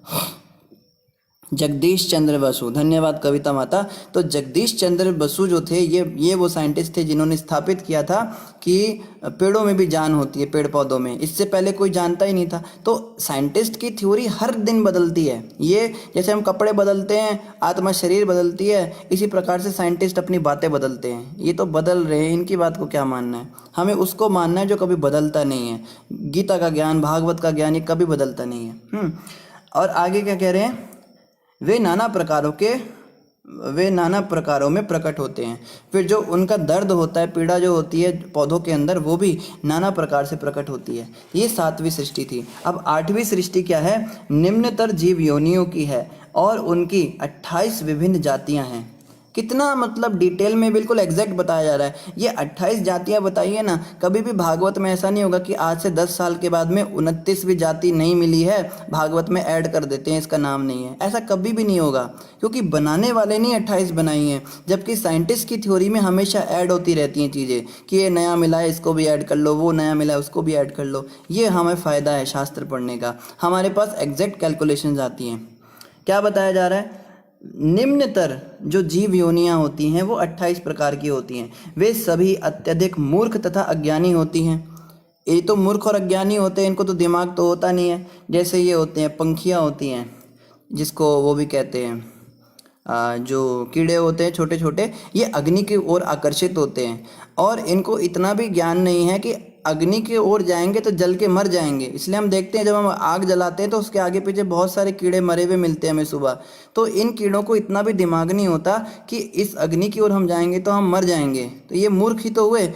जगदीश चंद्र बसु, धन्यवाद कविता माता। तो जगदीश चंद्र बसु जो थे, ये वो साइंटिस्ट थे जिन्होंने स्थापित किया था कि पेड़ों में भी जान होती है, पेड़ पौधों में। इससे पहले कोई जानता ही नहीं था। तो साइंटिस्ट की थ्योरी हर दिन बदलती है। ये जैसे हम कपड़े बदलते हैं, आत्मा शरीर बदलती है, इसी प्रकार से साइंटिस्ट अपनी बातें बदलते हैं। ये तो बदल रहे हैं, इनकी बात को क्या मानना है? हमें उसको मानना है जो कभी बदलता नहीं है। गीता का ज्ञान, भागवत का ज्ञान, ये कभी बदलता नहीं है। और आगे क्या कह रहे हैं? वे नाना प्रकारों में प्रकट होते हैं। फिर जो उनका दर्द होता है, पीड़ा जो होती है पौधों के अंदर, वो भी नाना प्रकार से प्रकट होती है। ये 7वीं सृष्टि थी। अब 8वीं सृष्टि क्या है? निम्नतर जीव योनियों की है और उनकी 28 विभिन्न जातियां हैं। कितना मतलब डिटेल में बिल्कुल एग्जैक्ट बताया जा रहा है। ये 28 जातियां बताइए ना। कभी भी भागवत में ऐसा नहीं होगा कि आज से 10 साल के बाद में 29वीं जाति नहीं मिली है, भागवत में ऐड कर देते हैं, इसका नाम नहीं है। ऐसा कभी भी नहीं होगा, क्योंकि बनाने वाले नहीं 28 बनाई हैं। जबकि साइंटिस्ट की थ्योरी में हमेशा ऐड होती रहती हैं चीज़ें कि ये नया मिला है, इसको भी ऐड कर लो, वो नया मिला है, उसको भी ऐड कर लो। ये हमें फ़ायदा है शास्त्र पढ़ने का, हमारे पास एग्जैक्ट कैलकुलेशंस आती हैं। क्या बताया जा रहा है? निम्नतर जो जीव योनियां होती हैं वो 28 प्रकार की होती हैं। वे सभी अत्यधिक मूर्ख तथा अज्ञानी होती हैं। ये तो मूर्ख और अज्ञानी होते हैं, इनको तो दिमाग तो होता नहीं है। जैसे ये होते हैं पंखियां होती हैं, जिसको वो भी कहते हैं जो कीड़े होते हैं छोटे छोटे, ये अग्नि की ओर आकर्षित होते हैं और इनको इतना भी ज्ञान नहीं है कि अग्नि की ओर जाएंगे तो जल के मर जाएंगे। इसलिए हम देखते हैं जब हम आग जलाते हैं तो उसके आगे पीछे बहुत सारे कीड़े मरे हुए मिलते हैं हमें सुबह। तो इन कीड़ों को इतना भी दिमाग नहीं होता कि इस अग्नि की ओर हम जाएंगे तो हम मर जाएंगे। तो ये मूर्ख ही तो हुए।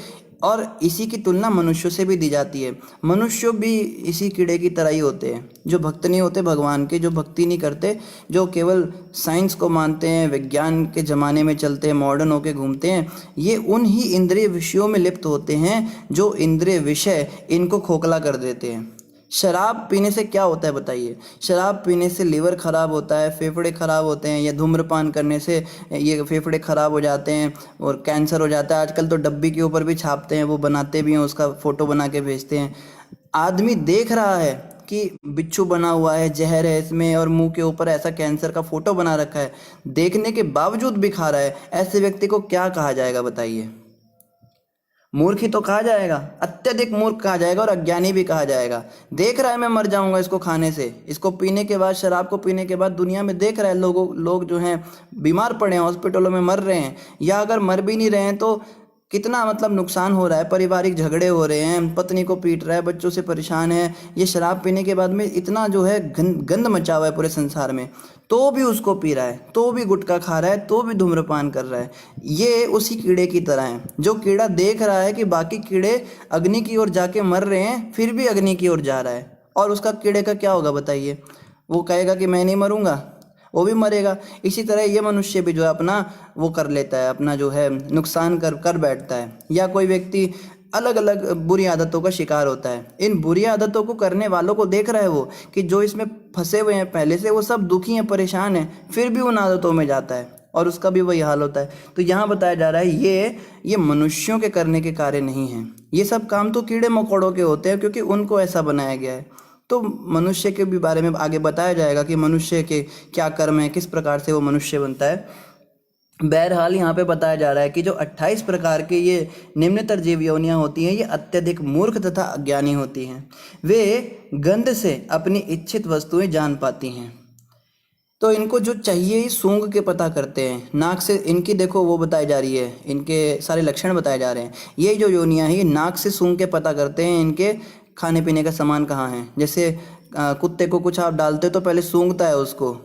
और इसी की तुलना मनुष्यों से भी दी जाती है। मनुष्य भी इसी कीड़े की तरह ही होते हैं, जो भक्त नहीं होते भगवान के, जो भक्ति नहीं करते, जो केवल साइंस को मानते हैं, विज्ञान के ज़माने में चलते हैं, मॉडर्न होके घूमते हैं। ये उन ही इंद्रिय विषयों में लिप्त होते हैं जो इंद्रिय विषय इनको खोखला कर देते हैं। शराब पीने से क्या होता है बताइए? शराब पीने से लीवर ख़राब होता है, फेफड़े ख़राब होते हैं, या धूम्रपान करने से ये फेफड़े ख़राब हो जाते हैं और कैंसर हो जाता है। आजकल तो डब्बी के ऊपर भी छापते हैं, वो बनाते भी हैं, उसका फ़ोटो बना के भेजते हैं। आदमी देख रहा है कि बिच्छू बना हुआ है, जहर है इसमें, और मुंह के ऊपर ऐसा कैंसर का फ़ोटो बना रखा है, देखने के बावजूद भी खा रहा है। ऐसे व्यक्ति को क्या कहा जाएगा बताइए? मूर्ख ही तो कहा जाएगा, अत्यधिक मूर्ख कहा जाएगा और अज्ञानी भी कहा जाएगा। देख रहा है मैं मर जाऊंगा इसको खाने से, इसको पीने के बाद, शराब को पीने के बाद दुनिया में देख रहा है लोग जो हैं बीमार पड़े हैं, हॉस्पिटलों में मर रहे हैं, या अगर मर भी नहीं रहे हैं तो कितना मतलब नुकसान हो रहा है, पारिवारिक झगड़े हो रहे हैं, पत्नी को पीट रहा है, बच्चों से परेशान है। ये शराब पीने के बाद में इतना जो है गंद मचा हुआ है पूरे संसार में, तो भी उसको पी रहा है, तो भी गुटखा खा रहा है, तो भी धूम्रपान कर रहा है। ये उसी कीड़े की तरह है। जो कीड़ा देख रहा है कि बाकी कीड़े अग्नि की ओर जाके मर रहे हैं, फिर भी अग्नि की ओर जा रहा है, और उसका कीड़े का क्या होगा बताइए? वो कहेगा कि मैं नहीं मरूंगा, वो भी मरेगा। इसी तरह ये मनुष्य भी जो है अपना वो कर लेता है, अपना जो है नुकसान कर कर बैठता है। या कोई व्यक्ति अलग अलग बुरी आदतों का शिकार होता है। इन बुरी आदतों को करने वालों को देख रहा है वो कि जो इसमें फंसे हुए हैं पहले से, वो सब दुखी हैं, परेशान हैं, फिर भी उन आदतों में जाता है और उसका भी वही हाल होता है। तो यहाँ बताया जा रहा है ये मनुष्यों के करने के कार्य नहीं हैं। ये सब काम तो कीड़े मकोड़ों के होते हैं, क्योंकि उनको ऐसा बनाया गया है। तो मनुष्य के भी बारे में आगे बताया जाएगा कि मनुष्य के क्या कर्म है, किस प्रकार से वो मनुष्य बनता है। बहरहाल यहाँ पे बताया जा रहा है कि जो 28 प्रकार के ये निम्नतर जीव योनियाँ होती हैं, ये अत्यधिक मूर्ख तथा अज्ञानी होती हैं। वे गंध से अपनी इच्छित वस्तुएं जान पाती हैं। तो इनको जो चाहिए ही सूंघ के पता करते हैं। नाक से इनकी देखो वो बताई जा रही है, इनके सारे लक्षण बताए जा रहे हैं। ये जो योनियाँ हैं, ये नाक से सूंघ के पता करते हैं इनके खाने पीने का सामान कहाँ है। जैसे कुत्ते को कुछ आप डालते हो तो पहले सूंघता है उसको,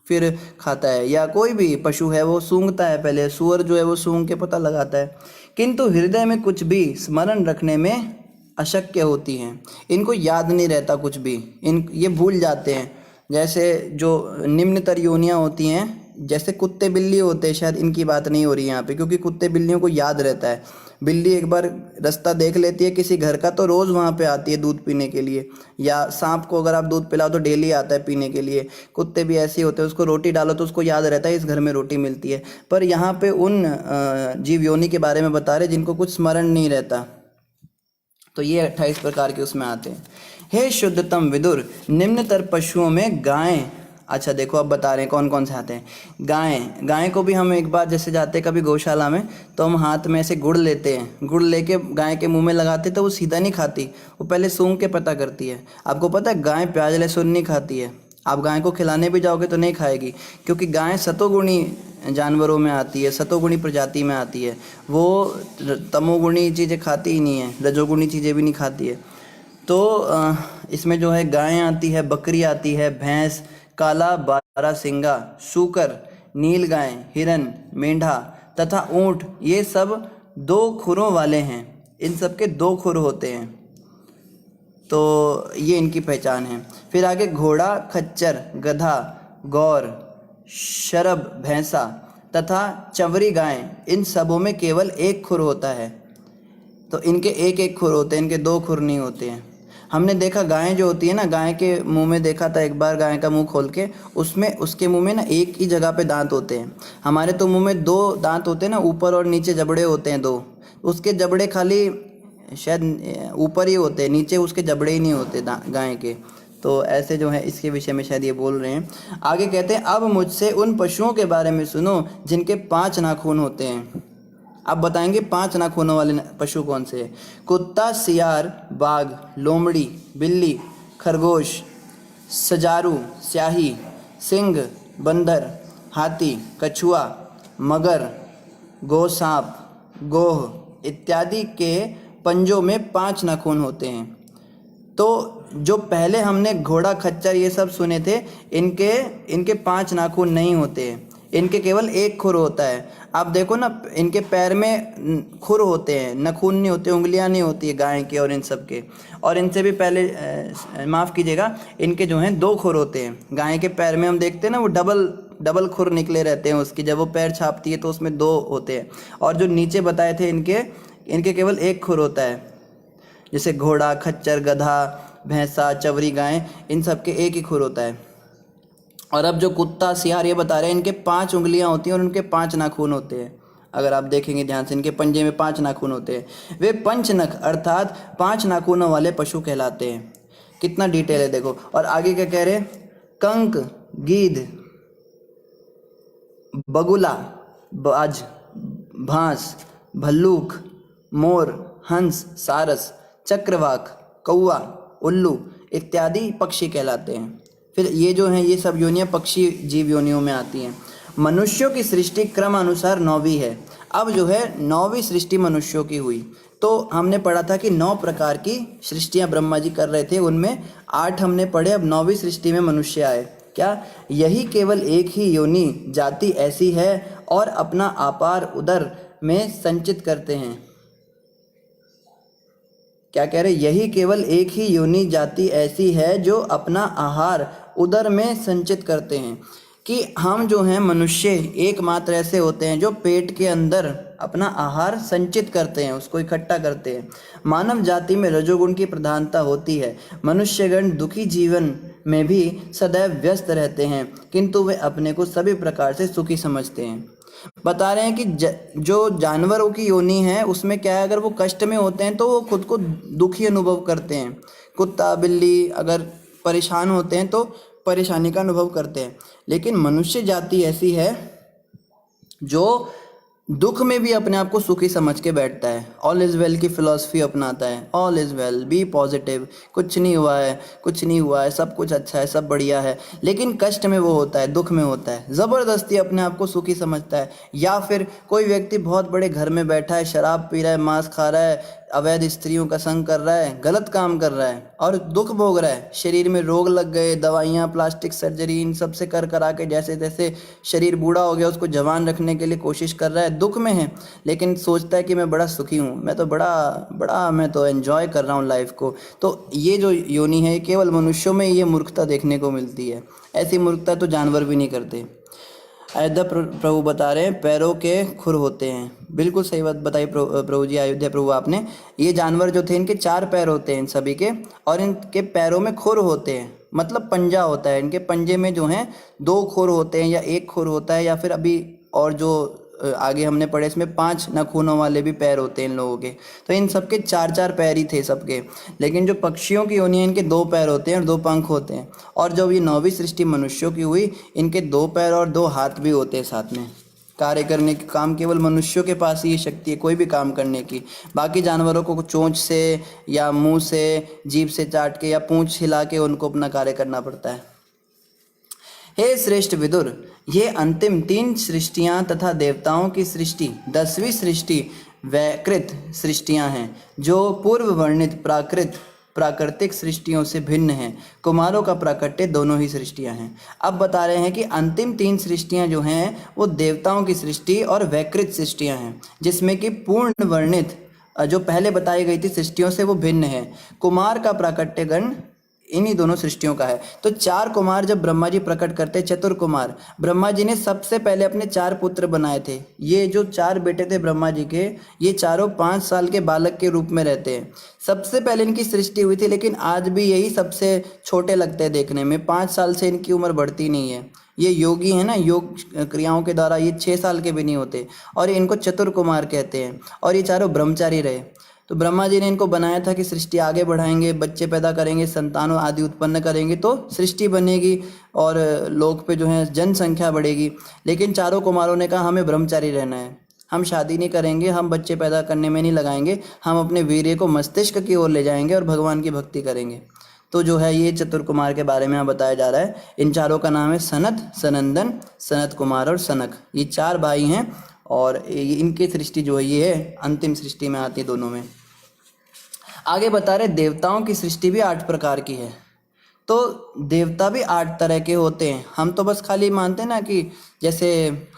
फिर खाता है। या कोई भी पशु है वो सूंघता है पहले, सूअर जो है वो सूंघ के पता लगाता है। किंतु हृदय में कुछ भी स्मरण रखने में अशक्य होती हैं। इनको याद नहीं रहता कुछ भी, ये भूल जाते हैं। जैसे जो निम्नतर योनियाँ होती हैं, जैसे कुत्ते बिल्ली होते हैं, शायद इनकी बात नहीं हो रही यहाँ पे, क्योंकि कुत्ते बिल्लियों को याद रहता है। बिल्ली एक बार रास्ता देख लेती है किसी घर का तो रोज़ वहाँ पे आती है दूध पीने के लिए। या सांप को अगर आप दूध पिलाओ तो डेली आता है पीने के लिए। कुत्ते भी ऐसे ही होते हैं, उसको रोटी डालो तो उसको याद रहता है इस घर में रोटी मिलती है। पर यहाँ पे उन जीव योनि के बारे में बता रहे जिनको कुछ स्मरण नहीं रहता। तो ये 28 प्रकार के उसमें आते हैं। हे शुद्धतम विदुर, निम्नतर पशुओं में गायें, अच्छा देखो अब बता रहे हैं कौन कौन से आते हैं। गाय को भी हम एक बार जैसे जाते कभी गौशाला में, तो हम हाथ में ऐसे गुड़ लेते हैं, गुड़ लेके गाय के मुंह में लगाते तो वो सीधा नहीं खाती, वो पहले सूंघ के पता करती है। आपको पता है गाय प्याज लहसुन नहीं खाती है। आप गाय को खिलाने भी जाओगे तो नहीं खाएगी, क्योंकि गाय सतोगुणी जानवरों में आती है, सतोगुणी प्रजाति में आती है। वो तमोगुणी चीज़ें खाती ही नहीं है, रजोगुणी चीज़ें भी नहीं खाती है। तो इसमें जो है गाय आती है, बकरी आती है, भैंस, काला बारहसिंगा, शूकर, नील गाय, हिरन, मेंढा तथा ऊंट, ये सब 2 खुरों वाले हैं। इन सब के 2 खुर होते हैं। तो ये इनकी पहचान है। फिर आगे घोड़ा, खच्चर, गधा, गौर, शरभ भैंसा तथा चंवरी गाय, इन सबों में केवल 1 खुर होता है। तो इनके 1 खुर होते हैं, इनके 2 खुर नहीं होते हैं। हमने देखा गाय जो होती है ना, गाय के मुंह में देखा था एक बार, गाय का मुंह खोल के उसमें उसके मुंह में ना एक ही जगह पे दांत होते हैं। हमारे तो मुंह में 2 दांत होते हैं ना, ऊपर और नीचे जबड़े होते हैं 2। उसके जबड़े खाली शायद ऊपर ही होते हैं, नीचे उसके जबड़े ही नहीं होते गाय के। तो ऐसे जो है इसके विषय में शायद ये बोल रहे हैं। आगे कहते हैं, अब मुझसे उन पशुओं के बारे में सुनो जिनके 5 नाखून होते हैं। अब बताएंगे 5 नाखूनों वाले पशु कौन से हैं। कुत्ता, सियार, बाघ, लोमड़ी, बिल्ली, खरगोश, सजारू, स्याही, सिंह, बंदर, हाथी, कछुआ, मगर, गोसांप, गोह इत्यादि के पंजों में 5 नाखून होते हैं। तो जो पहले हमने घोड़ा, खच्चर ये सब सुने थे, इनके 5 नाखून नहीं होते हैं, इनके केवल 1 खुर होता है। आप देखो ना, इनके पैर में खुर होते हैं, नखून नहीं होते, उंगलियां नहीं होती है गाय के और इन सब के। और इनसे भी पहले माफ़ कीजिएगा, इनके जो हैं 2 खुर होते हैं। गाय के पैर में हम देखते हैं ना, वो डबल खुर निकले रहते हैं उसकी, जब वो पैर छापती है तो उसमें 2 होते हैं। और जो नीचे बताए थे इनके केवल 1 खुर होता है। जैसे घोड़ा, खच्चर, गधा, भैंसा, चवरी गाय, इन सब के 1 ही खुर होता है। और अब जो कुत्ता, सियार ये बता रहे हैं, इनके 5 उंगलियां होती हैं और उनके 5 नाखून होते हैं। अगर आप देखेंगे ध्यान से, इनके पंजे में 5 नाखून होते हैं। वे पंचनख अर्थात 5 नाखूनों वाले पशु कहलाते हैं। कितना डिटेल है देखो। और आगे क्या कह रहे हैं, कंक, गीध, बगुला, बाज, भांस, भल्लूक, मोर, हंस, सारस, चक्रवाक, कौआ, उल्लू इत्यादि पक्षी कहलाते हैं। फिर ये जो हैं ये सब योनियाँ पक्षी जीव योनियों में आती हैं। मनुष्यों की सृष्टि क्रम अनुसार 9वीं है। अब जो है 9वीं सृष्टि मनुष्यों की हुई। तो हमने पढ़ा था कि 9 प्रकार की सृष्टियाँ ब्रह्मा जी कर रहे थे, उनमें 8 हमने पढ़े, अब 9वीं सृष्टि में मनुष्य आए। क्या यही केवल एक ही योनि जाति ऐसी है और अपना आपार उदर में संचित करते हैं। क्या कह रहे, यही केवल एक ही योनि जाति ऐसी है जो अपना आहार उदर में संचित करते हैं। कि हम जो हैं मनुष्य एकमात्र ऐसे होते हैं जो पेट के अंदर अपना आहार संचित करते हैं, उसको इकट्ठा करते हैं। मानव जाति में रजोगुण की प्रधानता होती है। मनुष्यगण दुखी जीवन में भी सदैव व्यस्त रहते हैं, किंतु वे अपने को सभी प्रकार से सुखी समझते हैं। बता रहे हैं कि जो जानवरों की योनि है उसमें क्या है, अगर वो कष्ट में होते हैं तो वो खुद को दुखी अनुभव करते हैं। कुत्ता बिल्ली अगर परेशान होते हैं तो परेशानी का अनुभव करते हैं। लेकिन मनुष्य जाति ऐसी है जो दुख में भी अपने आप को सुखी समझ के बैठता है। ऑल इज़ वेल की फिलॉसफी अपनाता है। All is well, be positive, कुछ नहीं हुआ है, कुछ नहीं हुआ है, सब कुछ अच्छा है, सब बढ़िया है। लेकिन कष्ट में वो होता है, दुख में होता है, ज़बरदस्ती अपने आप को सुखी समझता है। या फिर कोई व्यक्ति बहुत बड़े घर में बैठा है, शराब पी रहा है, मांस खा रहा है, अवैध स्त्रियों का संग कर रहा है, गलत काम कर रहा है और दुख भोग रहा है। शरीर में रोग लग गए, दवाइयाँ, प्लास्टिक सर्जरी, इन सब से कर करा के जैसे जैसे शरीर बूढ़ा हो गया उसको जवान रखने के लिए कोशिश कर रहा है, दुख में है, लेकिन सोचता है कि मैं बड़ा सुखी हूँ, मैं तो मैं तो एंजॉय कर रहा हूँ लाइफ को। तो ये जो योनि है केवल मनुष्यों में ये मूर्खता देखने को मिलती है। ऐसी मूर्खता तो जानवर भी नहीं करते। अयोध्या प्रभु बता रहे हैं पैरों के खुर होते हैं। बिल्कुल सही बात बताई प्रभु जी, अयोध्या प्रभु आपने। ये जानवर जो थे इनके 4 पैर होते हैं इन सभी के, और इनके पैरों में खुर होते हैं, मतलब पंजा होता है। इनके पंजे में जो हैं 2 खुर होते हैं या 1 खुर होता है, या फिर अभी और जो आगे हमने पढ़े इसमें 5 नाखूनों वाले भी पैर होते हैं इन लोगों के। तो इन सबके 4-4 पैर ही थे सबके। लेकिन जो पक्षियों की योनि है इनके 2 पैर होते हैं और 2 पंख होते हैं। और जब ये 9वीं सृष्टि मनुष्यों की हुई, इनके 2 पैर और 2 हाथ भी होते हैं साथ में। कार्य करने के काम केवल मनुष्यों के पास ही ये शक्ति है कोई भी काम करने की। बाकी जानवरों को चोंच से या मुंह से, जीभ से चाट के या पूंछ हिला के उनको अपना कार्य करना पड़ता है। हे श्रेष्ठ विदुर, ये अंतिम 3 सृष्टियां तथा देवताओं की सृष्टि 10वीं सृष्टि वैकृत सृष्टियां हैं, जो पूर्व वर्णित प्राकृतिक सृष्टियों से भिन्न हैं। कुमारों का प्राकट्य दोनों ही सृष्टियां हैं। अब बता रहे हैं कि अंतिम 3 सृष्टियां जो हैं वो देवताओं की सृष्टि और वैकृत सृष्टियां हैं, जिसमें कि पूर्ण वर्णित जो पहले बताई गई थी सृष्टियों से वो भिन्न है। कुमार का प्राकट्यगण इन्हीं दोनों सृष्टियों का है। तो 4 कुमार जब ब्रह्मा जी प्रकट करते, चतुर कुमार, ब्रह्मा जी ने सबसे पहले अपने 4 पुत्र बनाए थे। ये जो 4 बेटे थे ब्रह्मा जी के, ये चारों 5 साल के बालक के रूप में रहते हैं। सबसे पहले इनकी सृष्टि हुई थी, लेकिन आज भी यही सबसे छोटे लगते हैं देखने में। 5 साल से इनकी उम्र बढ़ती नहीं है। ये योगी है ना, योग क्रियाओं के द्वारा ये 6 साल के भी नहीं होते, और इनको चतुर कुमार कहते हैं। और ये चारों ब्रह्मचारी रहे। तो ब्रह्मा जी ने इनको बनाया था कि सृष्टि आगे बढ़ाएंगे, बच्चे पैदा करेंगे, संतानों आदि उत्पन्न करेंगे तो सृष्टि बनेगी और लोक पे जो है जनसंख्या बढ़ेगी। लेकिन चारों कुमारों ने कहा हमें ब्रह्मचारी रहना है, हम शादी नहीं करेंगे, हम बच्चे पैदा करने में नहीं लगाएंगे, हम अपने वीर्य को मस्तिष्क की ओर ले जाएंगे और भगवान की भक्ति करेंगे। तो जो है ये चतुर कुमार के बारे में यहाँ बताया जा रहा है। इन चारों का नाम है सनत, सनंदन, सनत कुमार और सनक। ये 4 भाई हैं और इनकी सृष्टि जो है ये है अंतिम सृष्टि में आती है दोनों में। आगे बता रहे देवताओं की सृष्टि भी 8 प्रकार की है। तो देवता भी 8 तरह के होते हैं। हम तो बस खाली मानते हैं ना कि जैसे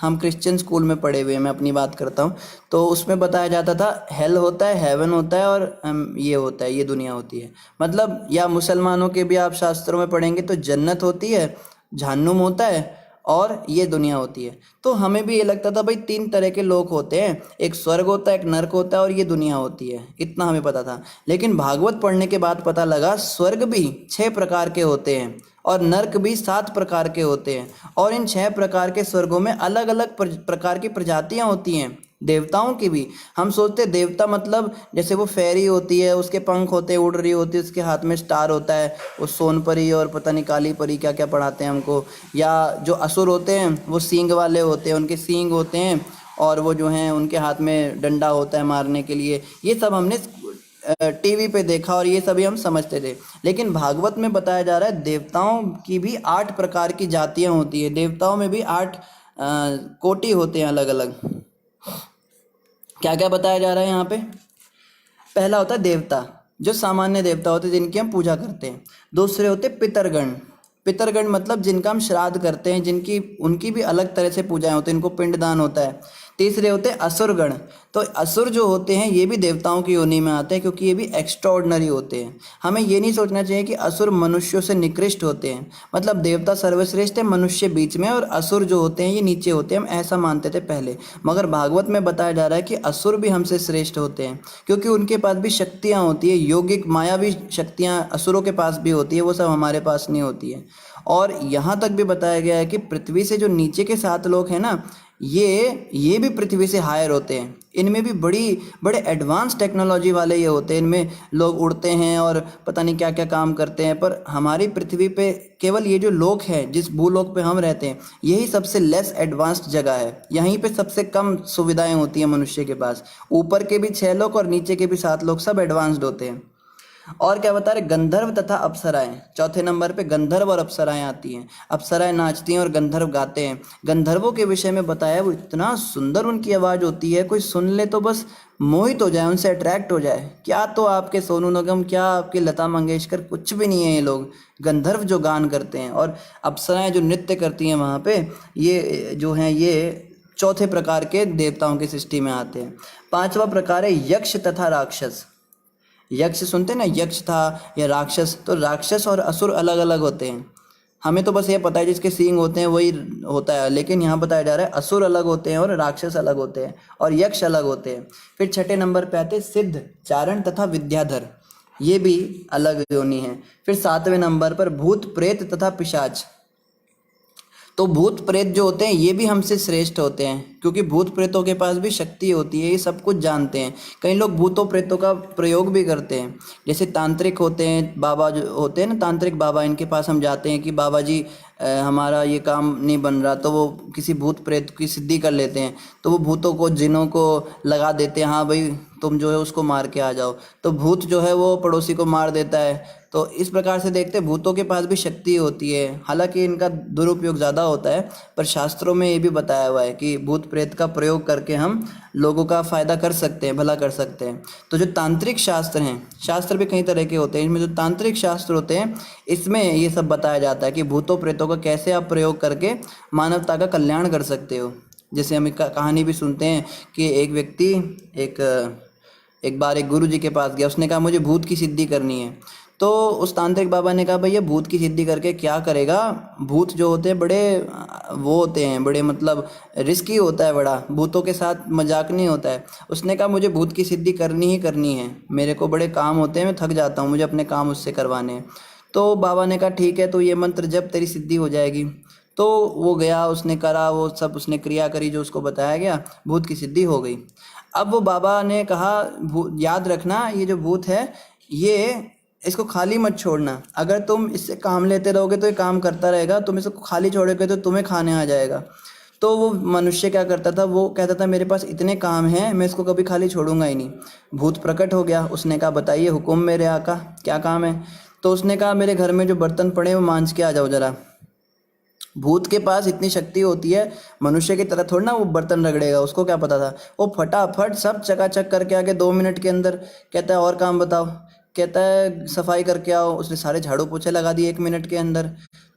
हम क्रिश्चियन स्कूल में पढ़े हुए हैं, मैं अपनी बात करता हूँ, तो उसमें बताया जाता था हेल होता है, हेवन होता है और ये होता है, ये दुनिया होती है। मतलब या मुसलमानों के भी आप शास्त्रों में पढ़ेंगे तो जन्नत होती है, जहन्नुम होता है और ये दुनिया होती है। तो हमें भी ये लगता था भाई 3 तरह के लोग होते हैं, एक स्वर्ग होता है, एक नरक होता है और ये दुनिया होती है, इतना हमें पता था। लेकिन भागवत पढ़ने के बाद पता लगा स्वर्ग भी 6 प्रकार के होते हैं और नरक भी 7 प्रकार के होते हैं। और इन 6 प्रकार के स्वर्गों में अलग अलग प्रकार की प्रजातियां होती हैं। देवताओं की भी हम सोचते देवता मतलब जैसे वो फेरी होती है, उसके पंख होते हैं, उड़ रही होती है, उसके हाथ में स्टार होता है, वो सोनपरी और पता नहीं काली परी क्या क्या पढ़ाते हैं हमको। या जो असुर होते हैं वो सींग वाले होते हैं, उनके सींग होते हैं और वो जो हैं उनके हाथ में डंडा होता है मारने के लिए। ये सब हमने टीवी पे देखा और ये सभी हम समझते थे। लेकिन भागवत में बताया जा रहा है देवताओं की भी 8 प्रकार की जातियाँ होती है। देवताओं में भी 8 कोटि होते हैं अलग अलग। क्या क्या बताया जा रहा है यहाँ पे? पहला होता है देवता, जो सामान्य देवता होते हैं जिनकी हम पूजा करते हैं। दूसरे होते पितरगण। पितरगण मतलब जिनका हम श्राद्ध करते हैं, जिनकी उनकी भी अलग तरह से पूजाएं होती हैं, इनको पिंडदान होता है। तीसरे होते हैं असुरगण। तो असुर जो होते हैं ये भी देवताओं की योनि में आते हैं, क्योंकि ये भी एक्स्ट्रा ऑर्डिनरी होते हैं। हमें ये नहीं सोचना चाहिए कि असुर मनुष्यों से निकृष्ट होते हैं, मतलब देवता सर्वश्रेष्ठ है, मनुष्य बीच में, और असुर जो होते हैं ये नीचे होते हैं, हम ऐसा मानते थे पहले। मगर भागवत में बताया जा रहा है कि असुर भी हमसे श्रेष्ठ होते हैं, क्योंकि उनके पास भी शक्तियाँ होती है, यौगिक मायावी शक्तियाँ असुरों के पास भी होती है, वो सब हमारे पास नहीं होती है। और यहाँ तक भी बताया गया है कि पृथ्वी से जो नीचे के 7 लोग हैं ना, ये भी पृथ्वी से हायर होते हैं। इनमें भी बड़े एडवांस टेक्नोलॉजी वाले ये होते हैं, इनमें लोग उड़ते हैं और पता नहीं क्या क्या काम करते हैं। पर हमारी पृथ्वी पे केवल ये जो लोक है, जिस भूलोक पे हम रहते हैं, यही सबसे लेस एडवांस्ड जगह है। यहीं पे सबसे कम सुविधाएं होती हैं मनुष्य के पास। ऊपर के भी 6 लोग और नीचे के भी 7 लोग सब एडवांस्ड होते हैं। और क्या बता रहे, गंधर्व तथा अप्सराएं। चौथे नंबर पे गंधर्व और अप्सराएं आती हैं। अप्सराएं नाचती हैं और गंधर्व गाते हैं। गंधर्वों के विषय में बताया, वो इतना सुंदर उनकी आवाज़ होती है, कोई सुन ले तो बस मोहित हो जाए, उनसे अट्रैक्ट हो जाए। क्या तो आपके सोनू निगम, क्या आपके लता मंगेशकर, कुछ भी नहीं है ये लोग। गंधर्व जो गान करते हैं, और अप्सराएं जो नृत्य करती हैं वहाँ पे, ये जो हैं ये चौथे प्रकार के देवताओं की सृष्टि में आते हैं। पांचवा प्रकार है यक्ष तथा राक्षस। यक्ष सुनते हैं ना, यक्ष था या राक्षस, तो राक्षस और असुर अलग अलग होते हैं। हमें तो बस ये पता है जिसके सींग होते हैं वही होता है, लेकिन यहाँ बताया जा रहा है असुर अलग होते हैं और राक्षस अलग होते हैं और यक्ष अलग होते हैं। फिर छठे नंबर पे आते हैं सिद्ध, चारण तथा विद्याधर, ये भी अलग योनि है। फिर सातवें नंबर पर भूत, प्रेत तथा पिशाच। तो भूत प्रेत जो होते हैं ये भी हमसे श्रेष्ठ होते हैं, क्योंकि भूत प्रेतों के पास भी शक्ति होती है, ये सब कुछ जानते हैं। कई लोग भूतों प्रेतों का प्रयोग भी करते हैं, जैसे तांत्रिक होते हैं, बाबा जो होते हैं ना, तांत्रिक बाबा, इनके पास हम जाते हैं कि बाबा जी हमारा ये काम नहीं बन रहा, तो वो किसी भूत प्रेत की सिद्धि कर लेते हैं। तो वो भूतों को, जिनों को लगा देते हैं, हाँ भाई तुम जो है उसको मार के आ जाओ, तो भूत जो है वो पड़ोसी को मार देता है। तो इस प्रकार से देखते हैं भूतों के पास भी शक्ति होती है, हालांकि इनका दुरुपयोग ज़्यादा होता है, पर शास्त्रों में ये भी बताया हुआ है कि भूत प्रेत का प्रयोग करके हम लोगों का फ़ायदा कर सकते हैं, भला कर सकते हैं। तो जो तांत्रिक शास्त्र हैं, शास्त्र भी कई तरह के होते हैं, इनमें जो तांत्रिक शास्त्र होते हैं इसमें ये सब बताया जाता है कि भूतों प्रेतों का कैसे आप प्रयोग करके मानवता का कल्याण कर सकते हो। जैसे हम एक कहानी भी सुनते हैं कि एक व्यक्ति एक बार एक गुरु जी के पास गया, उसने कहा मुझे भूत की सिद्धि करनी है। तो उस तांत्रिक बाबा ने कहा भैया भूत की सिद्धि करके क्या करेगा, भूत जो होते हैं बड़े वो होते हैं, बड़े मतलब रिस्की होता है, बड़ा भूतों के साथ मजाक नहीं होता है। उसने कहा मुझे भूत की सिद्धि करनी ही करनी है, मेरे को बड़े काम होते हैं, मैं थक जाता हूँ, मुझे अपने काम उससे करवाने हैं। तो बाबा ने कहा ठीक है, तो ये मंत्र जब तेरी सिद्धि हो जाएगी। तो वो गया, उसने करा, वो सब उसने क्रिया करी जो उसको बताया गया, भूत की सिद्धि हो गई। अब वो बाबा ने कहा याद रखना, ये जो भूत है ये इसको खाली मत छोड़ना, अगर तुम इससे काम लेते रहोगे तो ये काम करता रहेगा, तुम इसको खाली छोड़ोगे तो तुम्हें खाने आ जाएगा। तो वो मनुष्य क्या करता था, वो कहता था मेरे पास इतने काम हैं, मैं इसको कभी खाली छोड़ूंगा ही नहीं। भूत प्रकट हो गया, उसने कहा बताइए हुक्म मेरे आका, क्या काम है। तो उसने कहा मेरे घर में जो बर्तन पड़े हैं वो मांझ के आ जाओ जरा। भूत के पास इतनी शक्ति होती है, मनुष्य की तरह थोड़ा ना वो बर्तन रगड़ेगा, उसको क्या पता था, वो फटाफट सब चकाचक करके आके 2 मिनट के अंदर। कहता है और काम बताओ, कहता है सफाई करके आओ, उसने सारे झाड़ू पोछे लगा दिए 1 मिनट के अंदर।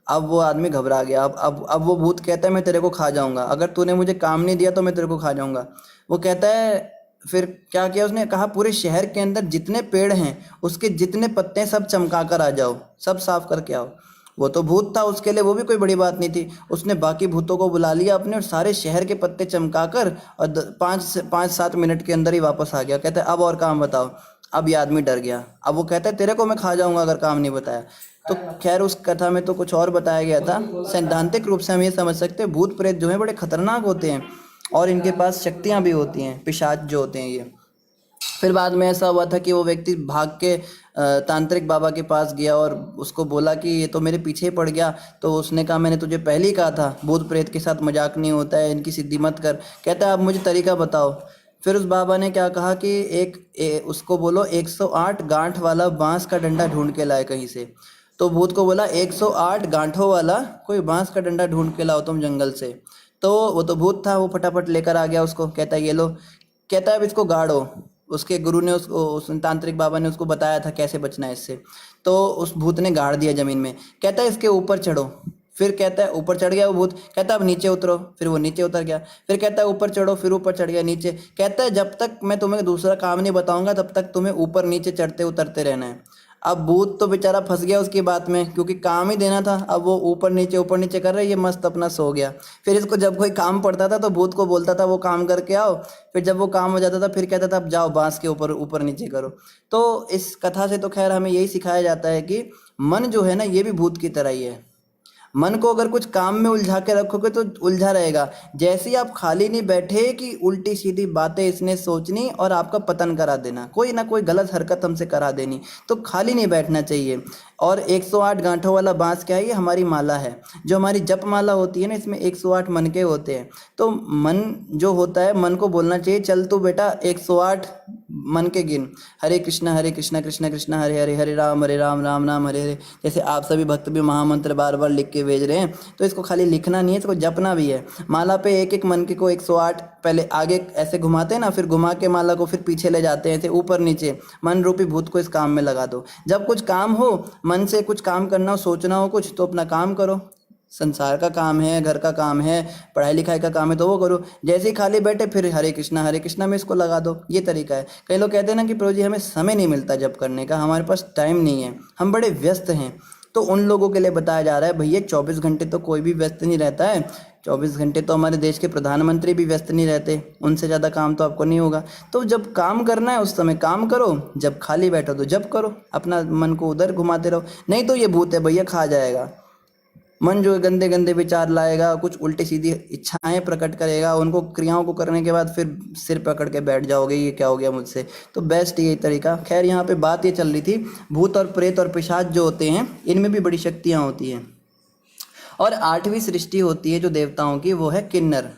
अब वो आदमी घबरा गया, अब वो भूत कहता है मैं तेरे को खा जाऊंगा, अगर तूने मुझे काम नहीं दिया तो मैं तेरे को खा जाऊंगा। वो कहता है, फिर क्या किया उसने, कहा पूरे शहर के अंदर जितने पेड़ हैं उसके जितने पत्ते सब चमका कर आ जाओ, सब साफ करके आओ। वो तो भूत था, उसके लिए वो भी कोई बड़ी बात नहीं थी। उसने बाकी भूतों को बुला लिया अपने, और सारे शहर के पत्ते चमकाकर और 5-7 मिनट के अंदर ही वापस आ गया। कहता है अब और काम बताओ। अब ये आदमी डर गया, अब वो कहता है तेरे को मैं खा जाऊंगा अगर काम नहीं बताया। तो खैर उस कथा में तो कुछ और बताया गया था। सैद्धांतिक रूप से हम ये समझ सकते हैं भूत प्रेत जो हैं बड़े खतरनाक होते हैं और इनके पास शक्तियाँ भी होती हैं, पिशाच जो होते हैं ये। फिर बाद में ऐसा हुआ था कि वो व्यक्ति भाग के तांत्रिक बाबा के पास गया और उसको बोला कि ये तो मेरे पीछे ही पड़ गया। तो उसने कहा मैंने तुझे पहले ही कहा था भूत प्रेत के साथ मजाक नहीं होता है, इनकी सिद्धि मत कर। कहता है आप मुझे तरीका बताओ। फिर उस बाबा ने क्या कहा कि उसको बोलो 108 गांठ वाला बांस का डंडा ढूंढ के लाए कहीं से। तो भूत को बोला 108 गांठों वाला कोई बांस का डंडा ढूंढ के लाओ तुम जंगल से। तो वो तो भूत था, वो फटाफट लेकर आ गया उसको। कहता है ये लो। कहता है अब इसको गाड़ो। उसके गुरु ने उसको, उस तांत्रिक बाबा ने उसको बताया था कैसे बचना है इससे। तो उस भूत ने गाड़ दिया ज़मीन में। कहता है इसके ऊपर चढ़ो। फिर कहता है ऊपर चढ़ गया वो भूत, कहता है अब नीचे उतरो, फिर वो नीचे उतर गया, फिर कहता है ऊपर चढ़ो, फिर ऊपर चढ़ गया नीचे, कहता है जब तक मैं तुम्हें दूसरा काम नहीं बताऊंगा तब तक तुम्हें ऊपर नीचे चढ़ते उतरते रहना है। अब भूत तो बेचारा फंस गया उसकी बात में, क्योंकि काम ही देना था, अब वो ऊपर नीचे कर रहा है, ये मस्त अपना सो गया। फिर इसको जब कोई काम पड़ता था तो भूत को बोलता था वो काम करके आओ, फिर जब वो काम हो जाता था फिर कहता था अब जाओ बांस के ऊपर ऊपर नीचे करो। तो इस कथा से तो खैर हमें यही सिखाया जाता है कि मन जो है ना ये भी भूत की तरह ही है। मन को अगर कुछ काम में उलझा के रखोगे तो उलझा रहेगा। जैसे ही आप खाली नहीं बैठे कि उल्टी सीधी बातें इसने सोचनी और आपका पतन करा देना, कोई ना कोई गलत हरकत हमसे करा देनी, तो खाली नहीं बैठना चाहिए। और 108 गांठों वाला बांस क्या है, ये हमारी माला है। जो हमारी जप माला होती है ना, इसमें 108 मन के होते हैं। तो मन जो होता है, मन को बोलना चाहिए चल तू बेटा 108 मन के गिन, हरे कृष्णा कृष्णा कृष्णा हरे हरे, हरे राम राम राम हरे हरे। जैसे आप सभी भक्त भी महामंत्र बार बार लिख के भेज रहे हैं, तो इसको खाली लिखना नहीं है, इसको जपना भी है। माला पे एक एक मन के को 108 पहले आगे ऐसे घुमाते हैं ना, फिर घुमा के माला को फिर पीछे ले जाते हैं, ऐसे ऊपर नीचे। मन रूपी भूत को इस काम में लगा दो। जब कुछ काम हो, मन से कुछ काम करना हो, सोचना हो कुछ, तो अपना काम करो। संसार का काम है, घर का काम है, पढ़ाई लिखाई का काम है, तो वो करो। जैसे ही खाली बैठे फिर हरे कृष्णा में इसको लगा दो। ये तरीका है। कई लोग कहते हैं ना कि प्रभु जी हमें समय नहीं मिलता जब करने का, हमारे पास टाइम नहीं है, हम बड़े व्यस्त हैं। तो उन लोगों के लिए बताया जा रहा है भैया 24 घंटे तो कोई भी व्यस्त नहीं रहता है। 24 घंटे तो हमारे देश के प्रधानमंत्री भी व्यस्त नहीं रहते, उनसे ज़्यादा काम तो आपको नहीं होगा। तो जब काम करना है उस समय काम करो, जब खाली बैठो तो जब करो, अपना मन को उधर घुमाते रहो। नहीं तो ये भूत है भैया, खा जाएगा। मन जो गंदे गंदे विचार लाएगा, कुछ उल्टी सीधी इच्छाएं प्रकट करेगा, उनको क्रियाओं को करने के बाद फिर सिर पकड़ के बैठ जाओगे ये क्या हो गया मुझसे। तो बेस्ट यही तरीका। खैर यहाँ पे बात ये चल रही थी, भूत और प्रेत और पिशाच जो होते हैं इनमें भी बड़ी शक्तियाँ होती हैं। और 8वीं सृष्टि होती है जो देवताओं की, वो है किन्नर।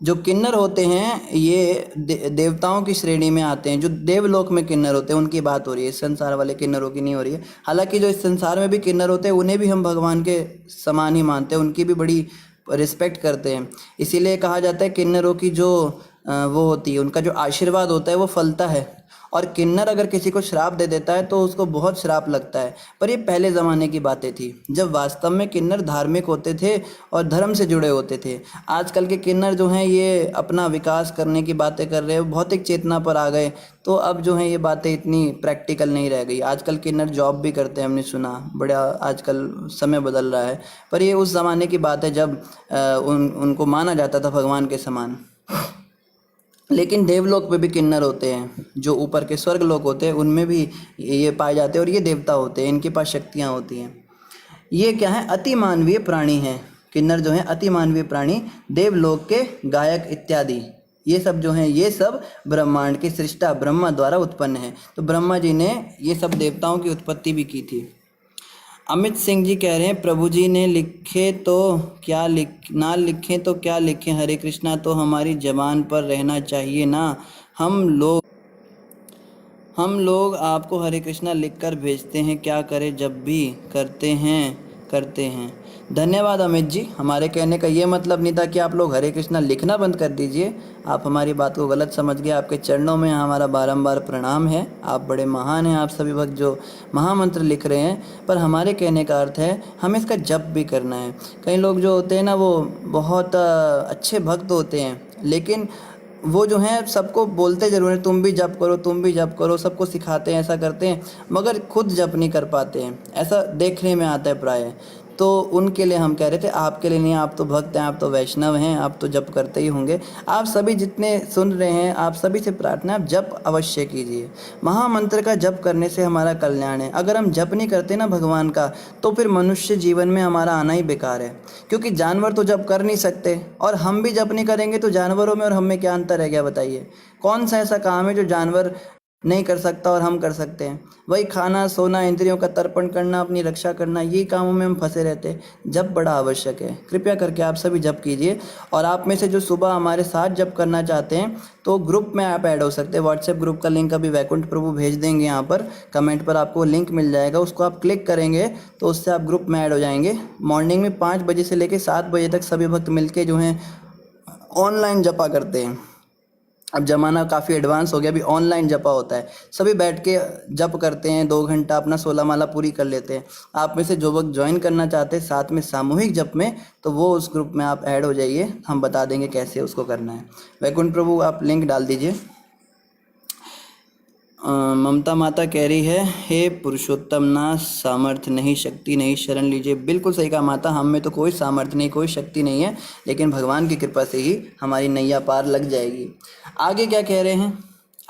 जो किन्नर होते हैं ये देवताओं की श्रेणी में आते हैं। जो देवलोक में किन्नर होते हैं उनकी बात हो रही है, इस संसार वाले किन्नरों की नहीं हो रही है। हालांकि जो इस संसार में भी किन्नर होते हैं उन्हें भी हम भगवान के समान ही मानते हैं, उनकी भी बड़ी रिस्पेक्ट करते हैं। इसीलिए कहा जाता है किन्नरों की जो वो होती है, उनका जो आशीर्वाद होता है वो फलता है। और किन्नर अगर किसी को श्राप दे देता है तो उसको बहुत श्राप लगता है। पर ये पहले ज़माने की बातें थी, जब वास्तव में किन्नर धार्मिक होते थे और धर्म से जुड़े होते थे। आजकल के किन्नर जो हैं ये अपना विकास करने की बातें कर रहे हैं, भौतिक चेतना पर आ गए, तो अब जो है ये बातें इतनी प्रैक्टिकल नहीं रह गई। आजकल किन्नर जॉब भी करते हैं, हमने सुना, बड़ा आजकल समय बदल रहा है। पर ये उस ज़माने की बात है जब उनको माना जाता था भगवान के समान। लेकिन देवलोक पे भी किन्नर होते हैं, जो ऊपर के स्वर्ग लोक होते हैं उनमें भी ये पाए जाते हैं, और ये देवता होते हैं, इनके पास शक्तियाँ होती हैं। ये क्या है, अति मानवीय प्राणी हैं। किन्नर जो हैं अति मानवीय प्राणी, देवलोक के गायक इत्यादि, ये सब जो हैं ये सब ब्रह्मांड की सृष्टा ब्रह्मा द्वारा उत्पन्न है। तो ब्रह्मा जी ने ये सब देवताओं की उत्पत्ति भी की थी। अमित सिंह जी कह रहे हैं प्रभु जी ने लिखे तो क्या ना लिखें तो क्या लिखें, हरे कृष्णा तो हमारी जबान पर रहना चाहिए ना। हम लोग आपको हरे कृष्णा लिखकर भेजते हैं, क्या करें जब भी करते हैं। धन्यवाद अमित जी। हमारे कहने का ये मतलब नहीं था कि आप लोग हरे कृष्णा लिखना बंद कर दीजिए। आप हमारी बात को गलत समझ गए। आपके चरणों में हमारा बारंबार प्रणाम है। आप बड़े महान हैं, आप सभी भक्त जो महामंत्र लिख रहे हैं। पर हमारे कहने का अर्थ है हमें इसका जप भी करना है। कई लोग जो होते हैं ना वो बहुत अच्छे भक्त होते हैं, लेकिन वो जो हैं सबको बोलते ज़रूर हैं तुम भी जप करो, सबको सिखाते हैं, ऐसा करते हैं, मगर खुद जप नहीं कर पाते हैं, ऐसा देखने में आता है प्राय। तो उनके लिए हम कह रहे थे, आपके लिए नहीं, आप तो भक्त हैं, आप तो वैष्णव हैं, आप तो जप करते ही होंगे। आप सभी जितने सुन रहे हैं, आप सभी से प्रार्थना है आप जप अवश्य कीजिए। महामंत्र का जप करने से हमारा कल्याण है। अगर हम जप नहीं करते ना भगवान का, तो फिर मनुष्य जीवन में हमारा आना ही बेकार है, क्योंकि जानवर तो जप कर नहीं सकते, और हम भी जप नहीं करेंगे तो जानवरों में और हम में क्या अंतर है, क्या बताइए। कौन सा ऐसा काम है जो जानवर नहीं कर सकता और हम कर सकते हैं? वही खाना, सोना, इंद्रियों का तर्पण करना, अपनी रक्षा करना, ये कामों में हम फंसे रहते हैं। जप बड़ा आवश्यक है। कृपया करके आप सभी जप कीजिए। और आप में से जो सुबह हमारे साथ जप करना चाहते हैं तो ग्रुप में आप ऐड हो सकते हैं। व्हाट्सएप ग्रुप का लिंक अभी वैकुंठ प्रभु भेज देंगे, यहाँ पर कमेंट पर आपको लिंक मिल जाएगा, उसको आप क्लिक करेंगे तो उससे आप ग्रुप में ऐड हो जाएंगे। मॉर्निंग में 5 बजे से लेकर 7 बजे तक सभी भक्त मिलके जो हैं ऑनलाइन जपा करते हैं। अब ज़माना काफ़ी एडवांस हो गया, अभी ऑनलाइन जपा होता है, सभी बैठ के जप करते हैं, 2 घंटा अपना 16 माला पूरी कर लेते हैं। आप में से जो लोग ज्वाइन करना चाहते हैं साथ में सामूहिक जप में, तो वो उस ग्रुप में आप ऐड हो जाइए, हम बता देंगे कैसे उसको करना है। वैकुंठ प्रभु आप लिंक डाल दीजिए। ममता माता कह रही है, हे पुरुषोत्तम नाथ, सामर्थ्य नहीं, शक्ति नहीं, शरण लीजिए। बिल्कुल सही कहा माता, हम में तो कोई सामर्थ्य नहीं, कोई शक्ति नहीं है, लेकिन भगवान की कृपा से ही हमारी नैया पार लग जाएगी। आगे क्या कह रहे हैं,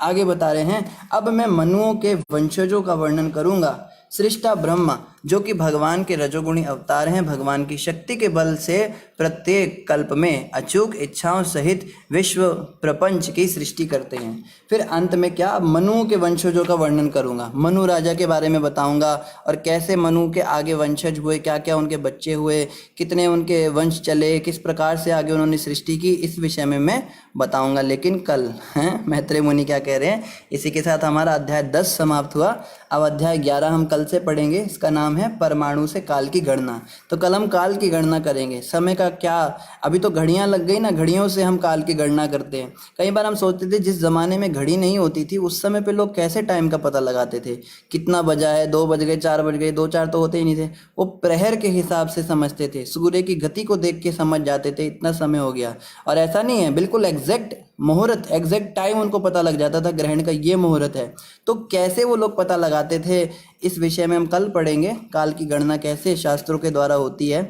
आगे बता रहे हैं, अब मैं मनुओं के वंशजों का वर्णन करूंगा। सृष्टा ब्रह्मा, जो कि भगवान के रजोगुणी अवतार हैं, भगवान की शक्ति के बल से प्रत्येक कल्प में अचूक इच्छाओं सहित विश्व प्रपंच की सृष्टि करते हैं। फिर अंत में क्या, मनुओं के वंशजों का वर्णन करूंगा, मनु राजा के बारे में बताऊंगा, और कैसे मनु के आगे वंशज हुए, क्या क्या उनके बच्चे हुए, कितने उनके वंश चले, किस प्रकार से आगे उन्होंने सृष्टि की, इस विषय में मैं बताऊंगा। लेकिन कल हैं मैत्रेय मुनि क्या कह रहे हैं, इसी के साथ हमारा अध्याय 10 समाप्त हुआ। अब अध्याय 11 हम कल से पढ़ेंगे, इसका नाम है परमाणु से काल की गणना। तो कल हम काल की गणना करेंगे, समय का क्या, अभी तो घड़ियां लग गई ना, घड़ियों से हम काल की गणना करते हैं। कई बार हम सोचते थे जिस ज़माने में घड़ी नहीं होती थी उस समय पे लोग कैसे टाइम का पता लगाते थे, कितना बजा है, 2 बज गए, 4 बज गए, 2-4 तो होते ही नहीं थे, वो प्रहर के हिसाब से समझते थे, सूर्य की गति को देख के समझ जाते थे इतना समय हो गया। और ऐसा नहीं है, बिल्कुल एग्जैक्ट मुहूर्त, एग्जैक्ट टाइम उनको पता लग जाता था, ग्रहण का ये मुहूर्त है। तो कैसे वो लोग पता लगाते थे, इस विषय में हम कल पढ़ेंगे, काल की गणना कैसे शास्त्रों के द्वारा होती है।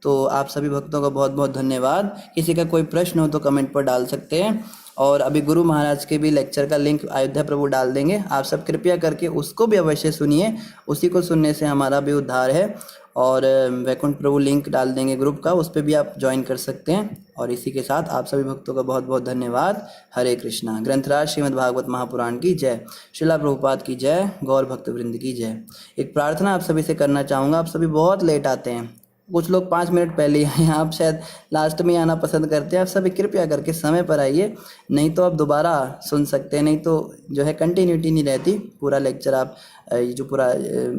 तो आप सभी भक्तों का बहुत बहुत धन्यवाद। किसी का कोई प्रश्न हो तो कमेंट पर डाल सकते हैं, और अभी गुरु महाराज के भी लेक्चर का लिंक अयोध्या प्रभु डाल देंगे, आप सब कृपया करके उसको भी अवश्य सुनिए, उसी को सुनने से हमारा भी उद्धार है। और वैकुंठ प्रभु लिंक डाल देंगे ग्रुप का, उस पर भी आप ज्वाइन कर सकते हैं। और इसी के साथ आप सभी भक्तों का बहुत बहुत धन्यवाद। हरे कृष्णा। ग्रंथराज श्रीमद् भागवत महापुराण की जय, श्रीला प्रभुपाद की जय, गौर भक्त वृंद की जय। एक प्रार्थना आप सभी से करना चाहूँगा, आप सभी बहुत लेट आते हैं, कुछ लोग 5 मिनट पहले ही आए, आप शायद लास्ट में आना पसंद करते हैं। आप सभी कृपया करके समय पर आइए, नहीं तो आप दोबारा सुन सकते हैं, नहीं तो जो है कंटिन्यूटी नहीं रहती, पूरा लेक्चर आप ये जो पूरा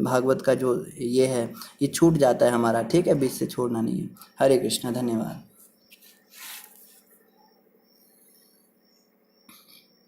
भागवत का जो ये है ये छूट जाता है हमारा, ठीक है, बीच से छोड़ना नहीं है। हरे कृष्णा, धन्यवाद।